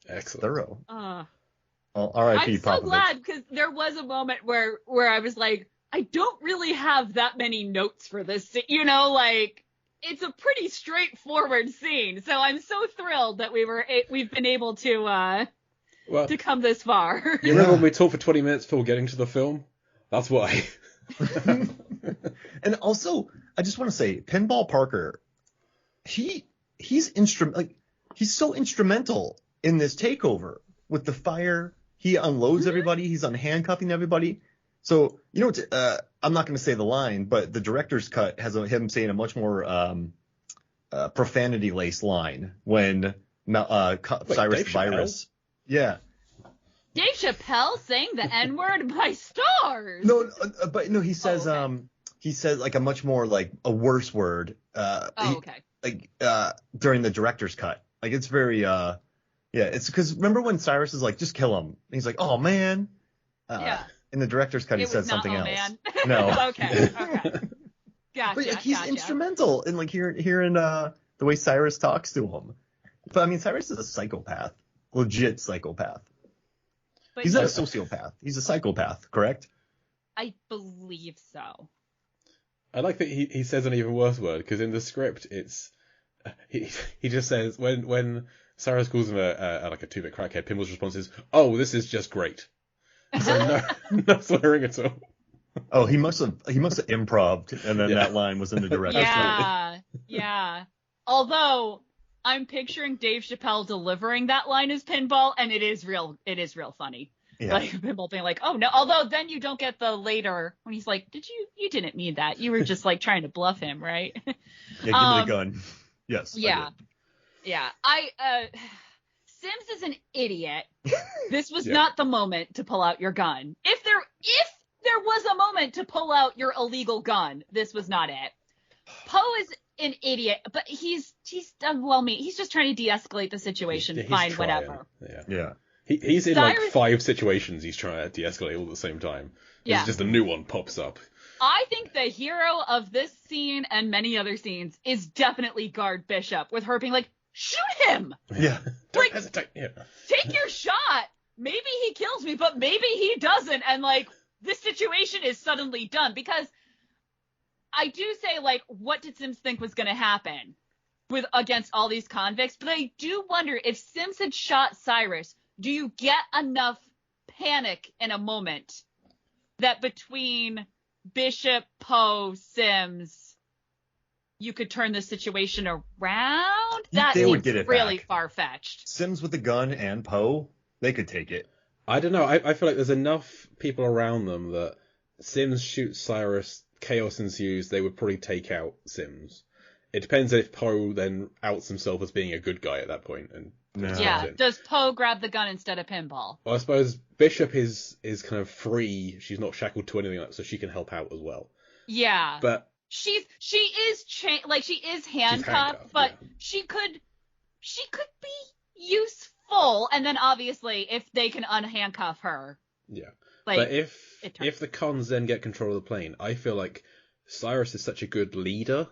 [SPEAKER 1] Excellent.
[SPEAKER 2] Thorough.
[SPEAKER 3] Well,
[SPEAKER 2] R.I.P.
[SPEAKER 3] I'm so glad, because there was a moment where I was like, I don't really have that many notes for this. You know, like, it's a pretty straightforward scene. So I'm so thrilled that we've been able to come this far.
[SPEAKER 1] You remember when we talked for 20 minutes before getting to the film? That's why.
[SPEAKER 2] And also, I just want to say, Pinball Parker, he's so instrumental in this takeover with the fire. He unloads everybody. He's unhandcuffing everybody. So, you know, I'm not going to say the line, but the director's cut has him saying a much more profanity-laced line when Cyrus the Virus. Yeah.
[SPEAKER 3] Dave Chappelle saying the N-word by stars.
[SPEAKER 2] No, but no, he says he says like a much more like a worse word.
[SPEAKER 3] Okay.
[SPEAKER 2] Like during the director's cut, like it's very it's because remember when Cyrus is like, just kill him, and he's like, oh man.
[SPEAKER 3] Yeah.
[SPEAKER 2] In the director's cut, he says something else. Man. No.
[SPEAKER 3] Okay. Gotcha.
[SPEAKER 2] But he's instrumental in like hearing the way Cyrus talks to him. But I mean, Cyrus is a psychopath, legit psychopath.
[SPEAKER 3] But
[SPEAKER 2] he's not a sociopath. He's a psychopath, correct?
[SPEAKER 3] I believe so.
[SPEAKER 1] I like that he says an even worse word, because in the script it's he just says when Cyrus calls him like a 2-bit crackhead, Pinball's response is, "Oh, this is just great." So no swearing at all.
[SPEAKER 2] Oh, he must have improv'd, and then that line was in the director's cut.
[SPEAKER 3] Yeah. Although I'm picturing Dave Chappelle delivering that line as Pinball, and it is real funny. Yeah. Like Pinball being like, "Oh no," although then you don't get the later when he's like, you didn't mean that. You were just like trying to bluff him, right?
[SPEAKER 2] Yeah, give me the gun. Yes.
[SPEAKER 3] Yeah. Sims is an idiot. This was not the moment to pull out your gun. If there was a moment to pull out your illegal gun, this was not it. Poe is an idiot, but he's done well. He's just trying to de-escalate the situation. Fine, whatever.
[SPEAKER 2] Yeah.
[SPEAKER 1] He's in like 5 situations he's trying to de-escalate all at the same time. It's just a new one pops up.
[SPEAKER 3] I think the hero of this scene and many other scenes is definitely Guard Bishop, with her being like, shoot him!
[SPEAKER 2] Yeah.
[SPEAKER 3] Don't hesitate. Yeah. Take your shot. Maybe he kills me, but maybe he doesn't. And like, this situation is suddenly done. Because I do say, like, what did Sims think was going to happen against all these convicts? But I do wonder, if Sims had shot Cyrus, do you get enough panic in a moment that between Bishop, Poe, Sims, you could turn the situation around? around, that
[SPEAKER 2] They would
[SPEAKER 3] seems
[SPEAKER 2] get it
[SPEAKER 3] really
[SPEAKER 2] back.
[SPEAKER 3] far-fetched.
[SPEAKER 2] Sims with a gun and Poe, they could take it.
[SPEAKER 1] I don't know. I feel like there's enough people around them that Sims shoots Cyrus, chaos ensues, they would probably take out Sims. It depends if Poe then outs himself as being a good guy at that point. And
[SPEAKER 2] No.
[SPEAKER 3] Yeah.
[SPEAKER 1] in.
[SPEAKER 3] Does Poe grab the gun instead of Pinball?
[SPEAKER 1] Well, I suppose Bishop is kind of free. She's not shackled to anything, so she can help out as well.
[SPEAKER 3] Yeah.
[SPEAKER 1] But
[SPEAKER 3] she is she is handcuffed,
[SPEAKER 1] handcuffed,
[SPEAKER 3] but
[SPEAKER 1] yeah.
[SPEAKER 3] she could be useful. And then obviously if they can unhandcuff her,
[SPEAKER 1] yeah.
[SPEAKER 3] like,
[SPEAKER 1] But
[SPEAKER 3] it turns.
[SPEAKER 1] if the cons then get control of the plane, I feel like Cyrus is such a good leader.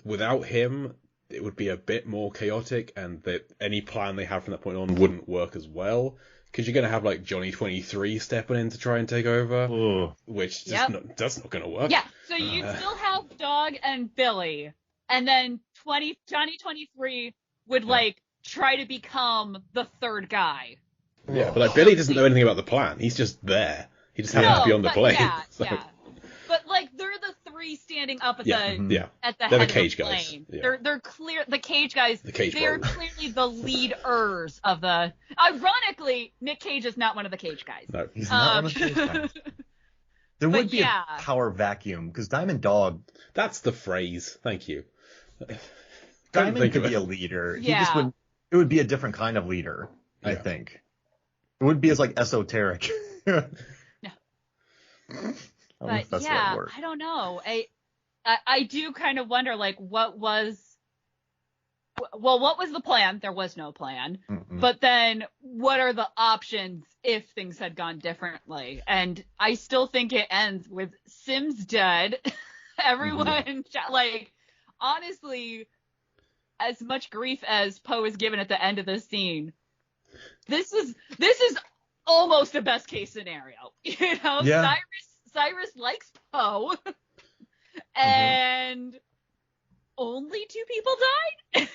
[SPEAKER 1] Without him, it would be a bit more chaotic, and that any plan they have from that point on wouldn't work as well. Because you're going to have like Johnny 23 stepping in to try and take over,
[SPEAKER 2] Oh.
[SPEAKER 1] which that's not going to work.
[SPEAKER 3] Yeah, so you'd still have Dog and Billy, and then Johnny 23 would like try to become the third guy.
[SPEAKER 1] Yeah, but like Billy doesn't know anything about the plan. He's just there. He just happens to be on the plane.
[SPEAKER 3] Yeah,
[SPEAKER 1] So,
[SPEAKER 3] yeah. But like they're the three standing up at the
[SPEAKER 1] yeah.
[SPEAKER 3] head
[SPEAKER 1] They're the
[SPEAKER 3] of
[SPEAKER 1] cage
[SPEAKER 3] the
[SPEAKER 1] guys.
[SPEAKER 3] plane.
[SPEAKER 1] Yeah.
[SPEAKER 3] They're clear. The cage guys.
[SPEAKER 1] The cage
[SPEAKER 3] They're
[SPEAKER 1] bros.
[SPEAKER 3] clearly the leaders of the. Ironically, Nick Cage is not one of the cage guys.
[SPEAKER 1] No.
[SPEAKER 2] He's not one of those guys. There
[SPEAKER 3] But
[SPEAKER 2] would be
[SPEAKER 3] yeah.
[SPEAKER 2] a power vacuum, because Diamond Dog,
[SPEAKER 1] That's the phrase. Thank you.
[SPEAKER 2] Diamond
[SPEAKER 1] think
[SPEAKER 2] could
[SPEAKER 1] of
[SPEAKER 2] be
[SPEAKER 1] it.
[SPEAKER 2] a leader. He
[SPEAKER 3] Yeah.
[SPEAKER 2] just wouldn't, it would be a different kind of leader, I
[SPEAKER 1] Yeah.
[SPEAKER 2] think. It wouldn't be as like esoteric.
[SPEAKER 3] No.
[SPEAKER 2] I don't know
[SPEAKER 3] But
[SPEAKER 2] if that's the
[SPEAKER 3] yeah,
[SPEAKER 2] right word.
[SPEAKER 3] I don't know. I do kind of wonder, like, what was the plan? There was no plan.
[SPEAKER 2] Mm-mm.
[SPEAKER 3] But then what are the options if things had gone differently? And I still think it ends with Sims dead. Everyone, like, honestly, as much grief as Poe is given at the end of this scene, this is almost a best case scenario. You know,
[SPEAKER 2] Yeah.
[SPEAKER 3] Cyrus likes Poe, and only 2 people died.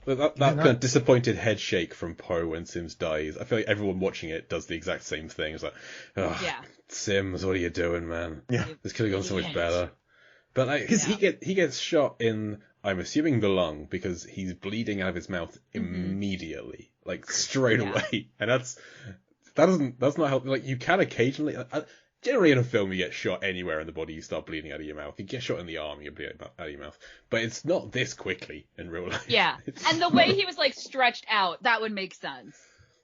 [SPEAKER 1] But that
[SPEAKER 2] Yeah,
[SPEAKER 1] kind of disappointed head shake from Poe when Sims dies. I feel like everyone watching it does the exact same thing. It's like, oh,
[SPEAKER 3] Yeah.
[SPEAKER 1] Sims, what are you doing, man?
[SPEAKER 2] Yeah.
[SPEAKER 1] This could have gone so much
[SPEAKER 3] Idiot.
[SPEAKER 1] better. But like, because
[SPEAKER 3] Yeah.
[SPEAKER 1] he gets shot in, I'm assuming the lung, because he's bleeding out of his mouth immediately, like straight
[SPEAKER 3] Yeah.
[SPEAKER 1] away, and that's not helpful. Like, you can occasionally, generally in a film, you get shot anywhere in the body, you start bleeding out of your mouth. You get shot in the arm, you bleed out of your mouth, but it's not this quickly in real life.
[SPEAKER 3] Yeah, and the way he was like stretched out, that would make sense.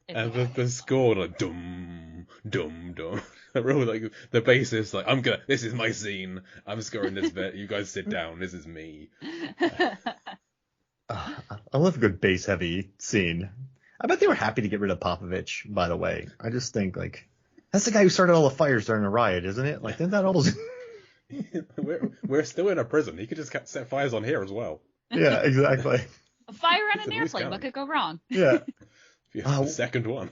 [SPEAKER 1] And the score, like, dum, dum, dum. Real, like, the bassist, like, this is my scene. I'm scoring this bit. You guys sit down. This is me.
[SPEAKER 2] I love a good bass heavy scene. I bet they were happy to get rid of Popovich, by the way. I just think, like, that's the guy who started all the fires during the riot, isn't it? Like, didn't that almost...
[SPEAKER 1] we're still in a prison. He could just set fires on here as well.
[SPEAKER 2] Yeah, exactly.
[SPEAKER 3] A fire on
[SPEAKER 1] It's
[SPEAKER 3] an
[SPEAKER 1] at least
[SPEAKER 3] airplane, what
[SPEAKER 1] coming.
[SPEAKER 3] could go wrong?
[SPEAKER 2] Yeah.
[SPEAKER 1] Yeah,
[SPEAKER 2] Oh.
[SPEAKER 1] the second one.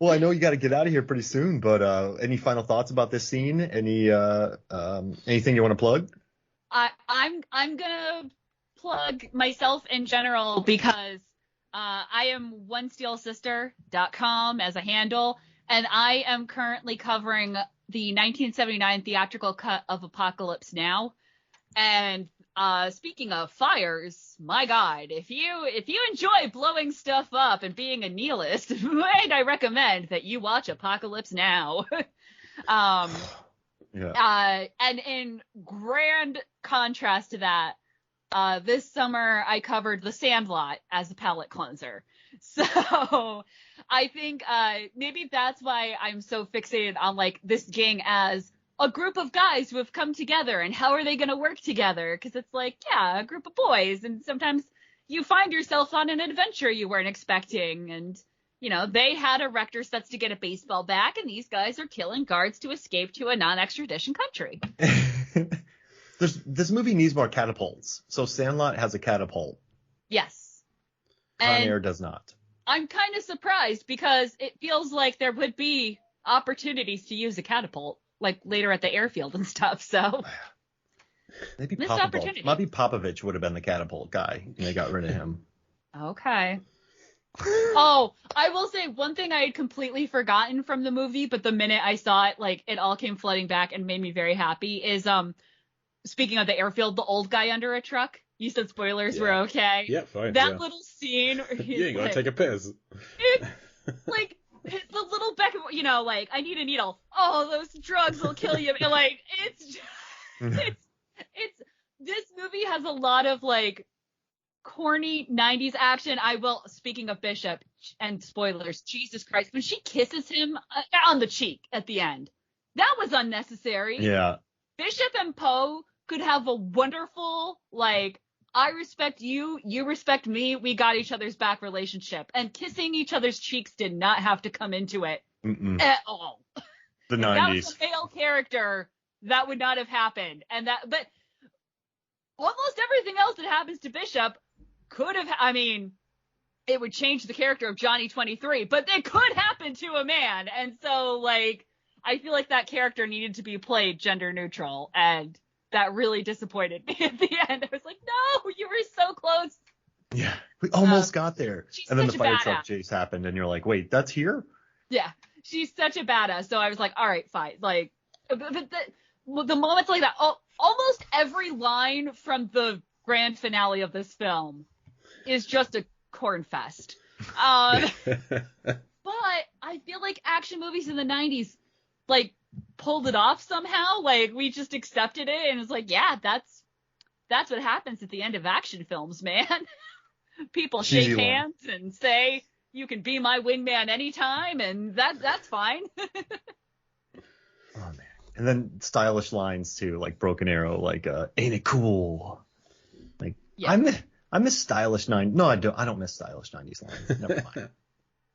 [SPEAKER 2] Well, I know you got to get out of here pretty soon, but any final thoughts about this scene? Anything you want to plug?
[SPEAKER 3] I'm gonna plug myself in general because I am onesteelsister.com as a handle, and I am currently covering the 1979 theatrical cut of Apocalypse Now. And speaking of fires, my God, if you enjoy blowing stuff up and being a nihilist, might I recommend that you watch Apocalypse Now.
[SPEAKER 2] Yeah.
[SPEAKER 3] And in grand contrast to that, this summer I covered The Sandlot as a palate cleanser. So I think maybe that's why I'm so fixated on like this gang as a group of guys who have come together, and how are they going to work together? Because it's like, yeah, a group of boys, and sometimes you find yourself on an adventure you weren't expecting, and you know, they had erector sets to get a baseball bat, and these guys are killing guards to escape to a non-extradition country.
[SPEAKER 2] This movie needs more catapults. So Sandlot has a catapult.
[SPEAKER 3] Yes.
[SPEAKER 2] Con
[SPEAKER 3] And
[SPEAKER 2] Air does not.
[SPEAKER 3] I'm kind of surprised because it feels like there would be opportunities to use a catapult, like later at the airfield and stuff. So
[SPEAKER 2] Maybe
[SPEAKER 3] Missed
[SPEAKER 2] Popovich.
[SPEAKER 3] opportunity.
[SPEAKER 2] Maybe Popovich would have been the catapult guy, and they got rid of him.
[SPEAKER 3] okay. Oh, I will say one thing I had completely forgotten from the movie, but the minute I saw it, like it all came flooding back and made me very happy. Is speaking of the airfield, the old guy under a truck. You said spoilers were okay.
[SPEAKER 1] Yeah, fine.
[SPEAKER 3] That little scene where he's
[SPEAKER 1] you ain't gonna take a piss.
[SPEAKER 3] It's like the little Beckham, you know, like, I need a needle. Oh, those drugs will kill you. And, like, it's this movie has a lot of like corny 90s action. Speaking of Bishop and spoilers, Jesus Christ, when she kisses him on the cheek at the end, that was unnecessary.
[SPEAKER 2] Yeah.
[SPEAKER 3] Bishop and Poe could have a wonderful, like, I respect you, you respect me, we got each other's back relationship. And kissing each other's cheeks did not have to come into it at all.
[SPEAKER 2] The 90s.
[SPEAKER 3] That was a male character, that would not have happened. But almost everything else that happens to Bishop could have, I mean, it would change the character of Johnny 23, but it could happen to a man. And so, like, I feel like that character needed to be played gender neutral, and that really disappointed me at the end. I was like, no, you were so close.
[SPEAKER 2] Yeah, we almost got there.
[SPEAKER 3] She's
[SPEAKER 2] And then the
[SPEAKER 3] such a
[SPEAKER 2] fire
[SPEAKER 3] badass.
[SPEAKER 2] truck chase happened, and you're like, wait, that's here?
[SPEAKER 3] Yeah, she's such a badass. So I was like, all right, fine. Like, but the moments like that, almost every line from the grand finale of this film is just a corn fest. But I feel like action movies in the 90s, like, pulled it off somehow. Like, we just accepted it and it's like, yeah, that's what happens at the end of action films, man. People shake
[SPEAKER 2] Cheesy
[SPEAKER 3] hands and say, you can be my wingman anytime, and that's fine.
[SPEAKER 2] Oh man. And then stylish lines too, like Broken Arrow, like ain't it cool? Like
[SPEAKER 3] Yeah.
[SPEAKER 2] I miss stylish 90s. No, I don't miss stylish 90s lines. Never mind.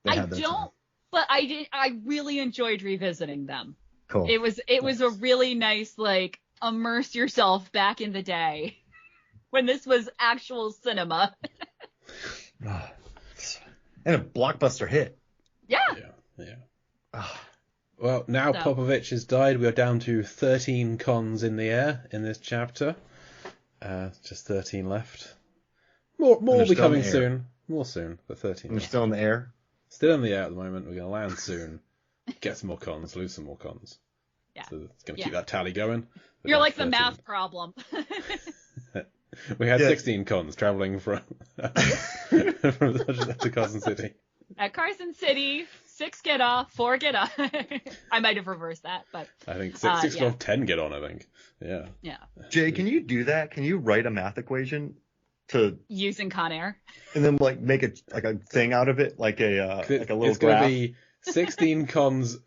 [SPEAKER 2] They
[SPEAKER 3] I
[SPEAKER 2] had their time.
[SPEAKER 3] don't, but I really enjoyed revisiting them.
[SPEAKER 2] Cool.
[SPEAKER 3] It was a really nice, like, immerse yourself back in the day when this was actual cinema.
[SPEAKER 2] And a blockbuster hit.
[SPEAKER 3] Yeah.
[SPEAKER 1] Yeah. Well, now
[SPEAKER 3] So-
[SPEAKER 1] Popovich has died. We are down to 13 cons in the air in this chapter. Just 13 left. More
[SPEAKER 2] they're
[SPEAKER 1] will be
[SPEAKER 2] still in
[SPEAKER 1] coming
[SPEAKER 2] the air.
[SPEAKER 1] soon. More soon, but 13
[SPEAKER 2] And they're
[SPEAKER 1] left.
[SPEAKER 2] still in the air.
[SPEAKER 1] Still in the air at the moment. We're going to land soon. Get some more cons, lose some more cons.
[SPEAKER 3] Yeah.
[SPEAKER 1] So it's going to
[SPEAKER 3] Yeah.
[SPEAKER 1] keep that tally going. We're
[SPEAKER 3] You're
[SPEAKER 1] down
[SPEAKER 3] like
[SPEAKER 1] to
[SPEAKER 3] the
[SPEAKER 1] 13.
[SPEAKER 3] math problem.
[SPEAKER 1] We had
[SPEAKER 2] Yeah.
[SPEAKER 1] 16 cons traveling from to Carson City.
[SPEAKER 3] At Carson City, 6 get off, 4 get on. I might have reversed that, but
[SPEAKER 1] I think 6,
[SPEAKER 3] yeah.
[SPEAKER 1] 12, 10 get on, I think. Yeah.
[SPEAKER 3] yeah,
[SPEAKER 2] Jay, can you do that? Can you write a math equation to
[SPEAKER 3] using Con Air.
[SPEAKER 2] and then like make a thing out of it, like a little
[SPEAKER 1] It's going
[SPEAKER 2] graph?
[SPEAKER 1] to be 16 cons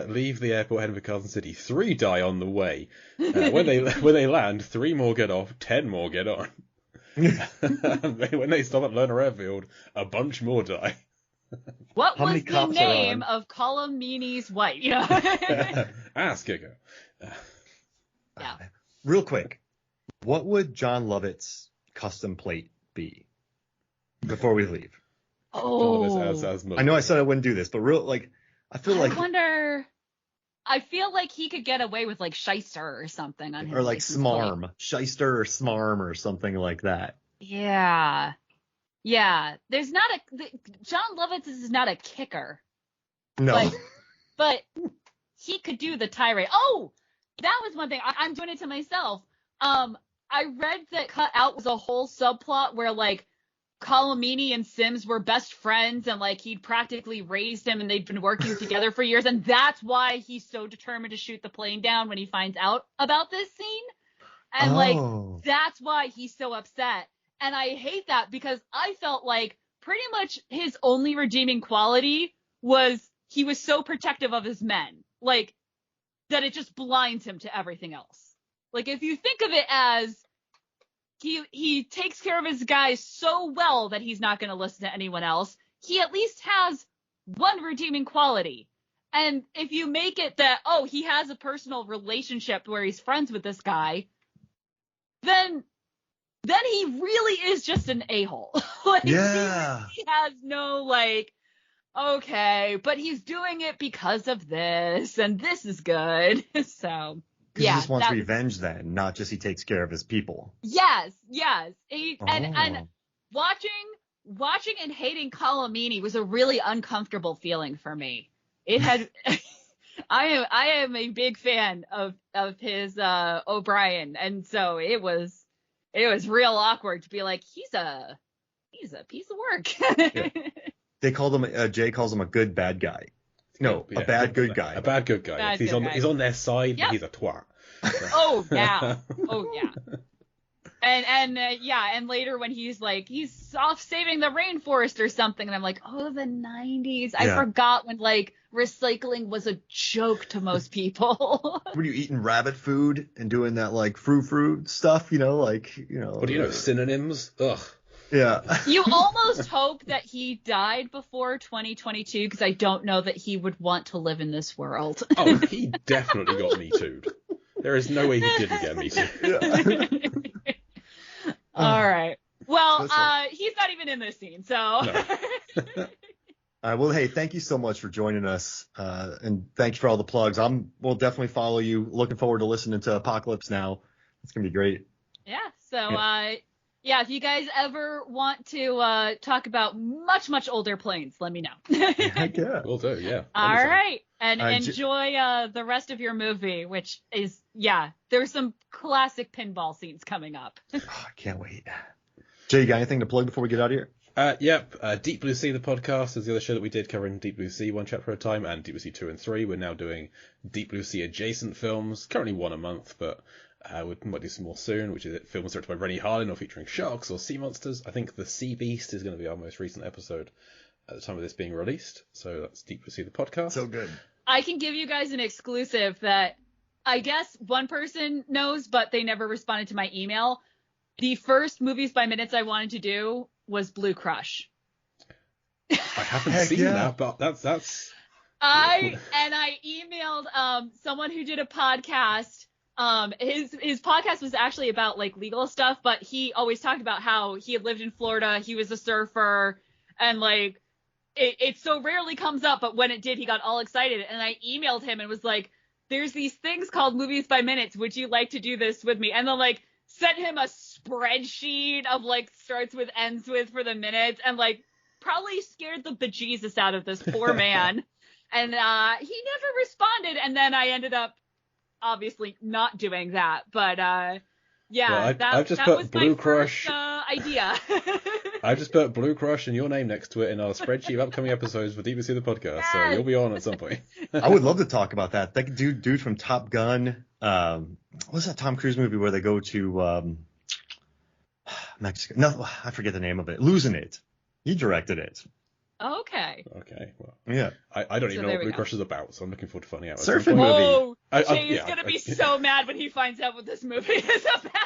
[SPEAKER 1] leave the airport heading for Carson City. 3 die on the way. When they land, 3 more get off, 10 more get on. When they stop at Lerner Airfield, a bunch more die.
[SPEAKER 3] What
[SPEAKER 2] How many
[SPEAKER 3] was the
[SPEAKER 2] cops are
[SPEAKER 3] name
[SPEAKER 2] on?
[SPEAKER 3] of Colomini's wife? You know?
[SPEAKER 1] Ass kicker.
[SPEAKER 3] Yeah.
[SPEAKER 2] Real quick, what would John Lovett's custom plate be before we leave?
[SPEAKER 3] Oh,
[SPEAKER 1] As
[SPEAKER 2] I know I said I wouldn't do this, but I feel like
[SPEAKER 3] I wonder. I feel like he could get away with like Shyster or something on his
[SPEAKER 2] or like
[SPEAKER 3] license plate.
[SPEAKER 2] Smarm, Shyster or Smarm or something like that.
[SPEAKER 3] Yeah. There's not John Lovitz is not a kicker,
[SPEAKER 2] No.
[SPEAKER 3] but he could do the tirade. Oh, that was one thing. I'm doing it to myself. I read that Cut Out was a whole subplot where like Colomini and Sims were best friends and like he'd practically raised him and they'd been working together for years, and that's why he's so determined to shoot the plane down when he finds out about this scene. And like that's why he's so upset. And I hate that because I felt like pretty much his only redeeming quality was he was so protective of his men, like that it just blinds him to everything else. Like if you think of it as he takes care of his guys so well that he's not going to listen to anyone else, he at least has one redeeming quality. And if you make it that, oh, he has a personal relationship where he's friends with this guy, then he really is just an a-hole. Like,
[SPEAKER 2] Yeah.
[SPEAKER 3] he has no, like, okay, but he's doing it because of this, and this is good. So,
[SPEAKER 2] He
[SPEAKER 3] yeah.
[SPEAKER 2] just wants
[SPEAKER 3] that-
[SPEAKER 2] revenge then, not just he takes care of his people.
[SPEAKER 3] Yes. And
[SPEAKER 2] Oh.
[SPEAKER 3] watching and hating Colomini was a really uncomfortable feeling for me. It had, I am a big fan of his O'Brien, and so it was real awkward to be like, he's a piece of work.
[SPEAKER 2] Yeah. They called him Jay calls him a good bad guy. No,
[SPEAKER 1] Yeah,
[SPEAKER 2] a bad good guy.
[SPEAKER 1] A bad good guy.
[SPEAKER 3] Bad
[SPEAKER 1] He's
[SPEAKER 3] good
[SPEAKER 1] on
[SPEAKER 3] guy.
[SPEAKER 1] he's on their side,
[SPEAKER 3] Yep.
[SPEAKER 1] but he's a twat.
[SPEAKER 3] Oh yeah. And and later when he's like, he's off saving the rainforest or something, and I'm like, oh, the 90s. I
[SPEAKER 2] Yeah.
[SPEAKER 3] forgot when like recycling was a joke to most people.
[SPEAKER 2] Were you eating rabbit food and doing that like frou stuff?
[SPEAKER 1] What do you know? Synonyms? Ugh.
[SPEAKER 2] Yeah.
[SPEAKER 3] You almost hope that he died before 2022, because I don't know that he would want to live in this world.
[SPEAKER 1] Oh, he definitely got Me Too'd. There is no way he didn't get Me Too'd.
[SPEAKER 2] Yeah.
[SPEAKER 3] All right. Well,
[SPEAKER 2] That's right.
[SPEAKER 3] he's not even in this scene, so.
[SPEAKER 2] All right, well, hey, thank you so much for joining us, and thank you for all the plugs. We'll definitely follow you. Looking forward to listening to Apocalypse Now. It's gonna be great.
[SPEAKER 3] Yeah. So, if you guys ever want to talk about much older planes, let me know.
[SPEAKER 2] Heck yeah.
[SPEAKER 1] Will do, yeah.
[SPEAKER 3] All right. And
[SPEAKER 2] All right,
[SPEAKER 3] enjoy the rest of your movie, which is, there's some classic pinball scenes coming up.
[SPEAKER 2] Oh, I can't wait. Jay, you got anything to plug before we get out of here?
[SPEAKER 1] Deep Blue Sea, the podcast, is the other show that we did covering Deep Blue Sea one chapter at a time, and Deep Blue Sea 2 and 3. We're now doing Deep Blue Sea adjacent films, currently one a month, but we might do some more soon, which is films directed by Rennie Harlin or featuring sharks or sea monsters. I think The Sea Beast is going to be our most recent episode at the time of this being released, so that's Deep Blue Sea, the podcast.
[SPEAKER 2] So good.
[SPEAKER 3] I can give you guys an exclusive that I guess one person knows, but they never responded to my email. The first Movies by Minutes I wanted to do was Blue Crush.
[SPEAKER 1] I haven't
[SPEAKER 2] Heck
[SPEAKER 1] seen
[SPEAKER 2] yeah.
[SPEAKER 1] that, but that's
[SPEAKER 3] I emailed someone who did a podcast. His podcast was actually about like legal stuff, but he always talked about how he had lived in Florida, he was a surfer, and like it so rarely comes up, but when it did, he got all excited. And I emailed him and was like, there's these things called Movies by Minutes, would you like to do this with me? And then like sent him a spreadsheet of like starts with, ends with for the minutes, and like probably scared the bejesus out of this poor man. And he never responded, and then I ended up obviously not doing that, but
[SPEAKER 1] Well,
[SPEAKER 3] that
[SPEAKER 1] I've just
[SPEAKER 3] that
[SPEAKER 1] put
[SPEAKER 3] was
[SPEAKER 1] Blue
[SPEAKER 3] my
[SPEAKER 1] Crush.
[SPEAKER 3] first idea.
[SPEAKER 1] I just put Blue Crush and your name next to it in our spreadsheet of upcoming episodes for Deep Blue Sea, the podcast, so you'll be on at some point.
[SPEAKER 2] I would love to talk about that. That dude from Top Gun. What's that Tom Cruise movie where they go to Mexico? No, I forget the name of it. Losing It. He directed it.
[SPEAKER 3] Okay.
[SPEAKER 1] Okay, well,
[SPEAKER 2] Yeah.
[SPEAKER 1] I don't
[SPEAKER 3] So
[SPEAKER 1] even know
[SPEAKER 3] there
[SPEAKER 1] what
[SPEAKER 3] we
[SPEAKER 1] Blue
[SPEAKER 3] go.
[SPEAKER 1] Crush is about, so I'm looking forward to finding out. at some
[SPEAKER 2] Surfing
[SPEAKER 1] point.
[SPEAKER 2] movie.
[SPEAKER 3] Oh,
[SPEAKER 1] I-
[SPEAKER 3] Jay is
[SPEAKER 1] yeah,
[SPEAKER 3] gonna be
[SPEAKER 1] I-
[SPEAKER 3] so mad when he finds out what this movie is about.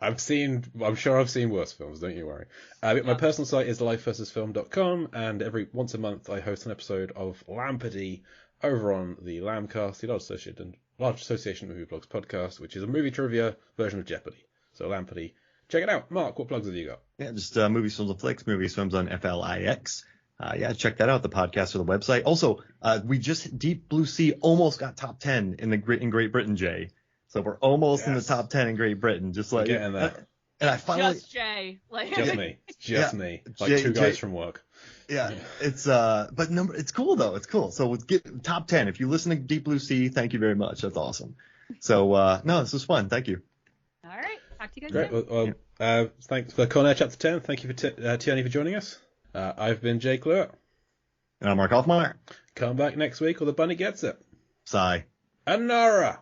[SPEAKER 1] I'm sure I've seen worse films, don't you worry. My personal site is lifeversusfilm.com, and once a month I host an episode of Lampardy over on the Lambcast, the Large Association of Movie Blogs podcast, which is a movie trivia version of Jeopardy. So Lampardy, check it out. Mark, what plugs have you got?
[SPEAKER 2] Yeah, just Movies, Films, and Flicks, Movies, Films on FLIX. Check that out, the podcast or the website. Also, we just, Deep Blue Sea almost got top 10 in Great Britain, Jay. So we're almost in the
[SPEAKER 1] Yes.
[SPEAKER 2] top 10 in Great Britain. Just like,
[SPEAKER 1] Getting there.
[SPEAKER 2] and I finally,
[SPEAKER 3] Just Jay. Like,
[SPEAKER 1] Just me. Me. Like
[SPEAKER 2] Jay-
[SPEAKER 1] two guys
[SPEAKER 2] Jay-
[SPEAKER 1] from work.
[SPEAKER 2] yeah, it's it's cool though. It's cool. So we'll get top 10. If you listen to Deep Blue Sea, thank you very much. That's awesome. So, no, this was fun. Thank you.
[SPEAKER 3] all right. Talk to you guys
[SPEAKER 1] Great.
[SPEAKER 3] soon.
[SPEAKER 1] Well, thanks for Con Air Chapter 10. Thank you for Tierney for joining us. I've been Jay Cluett.
[SPEAKER 2] And I'm Mark Hoffmeyer.
[SPEAKER 1] Come back next week or the bunny gets it.
[SPEAKER 2] Sigh.
[SPEAKER 1] Anara!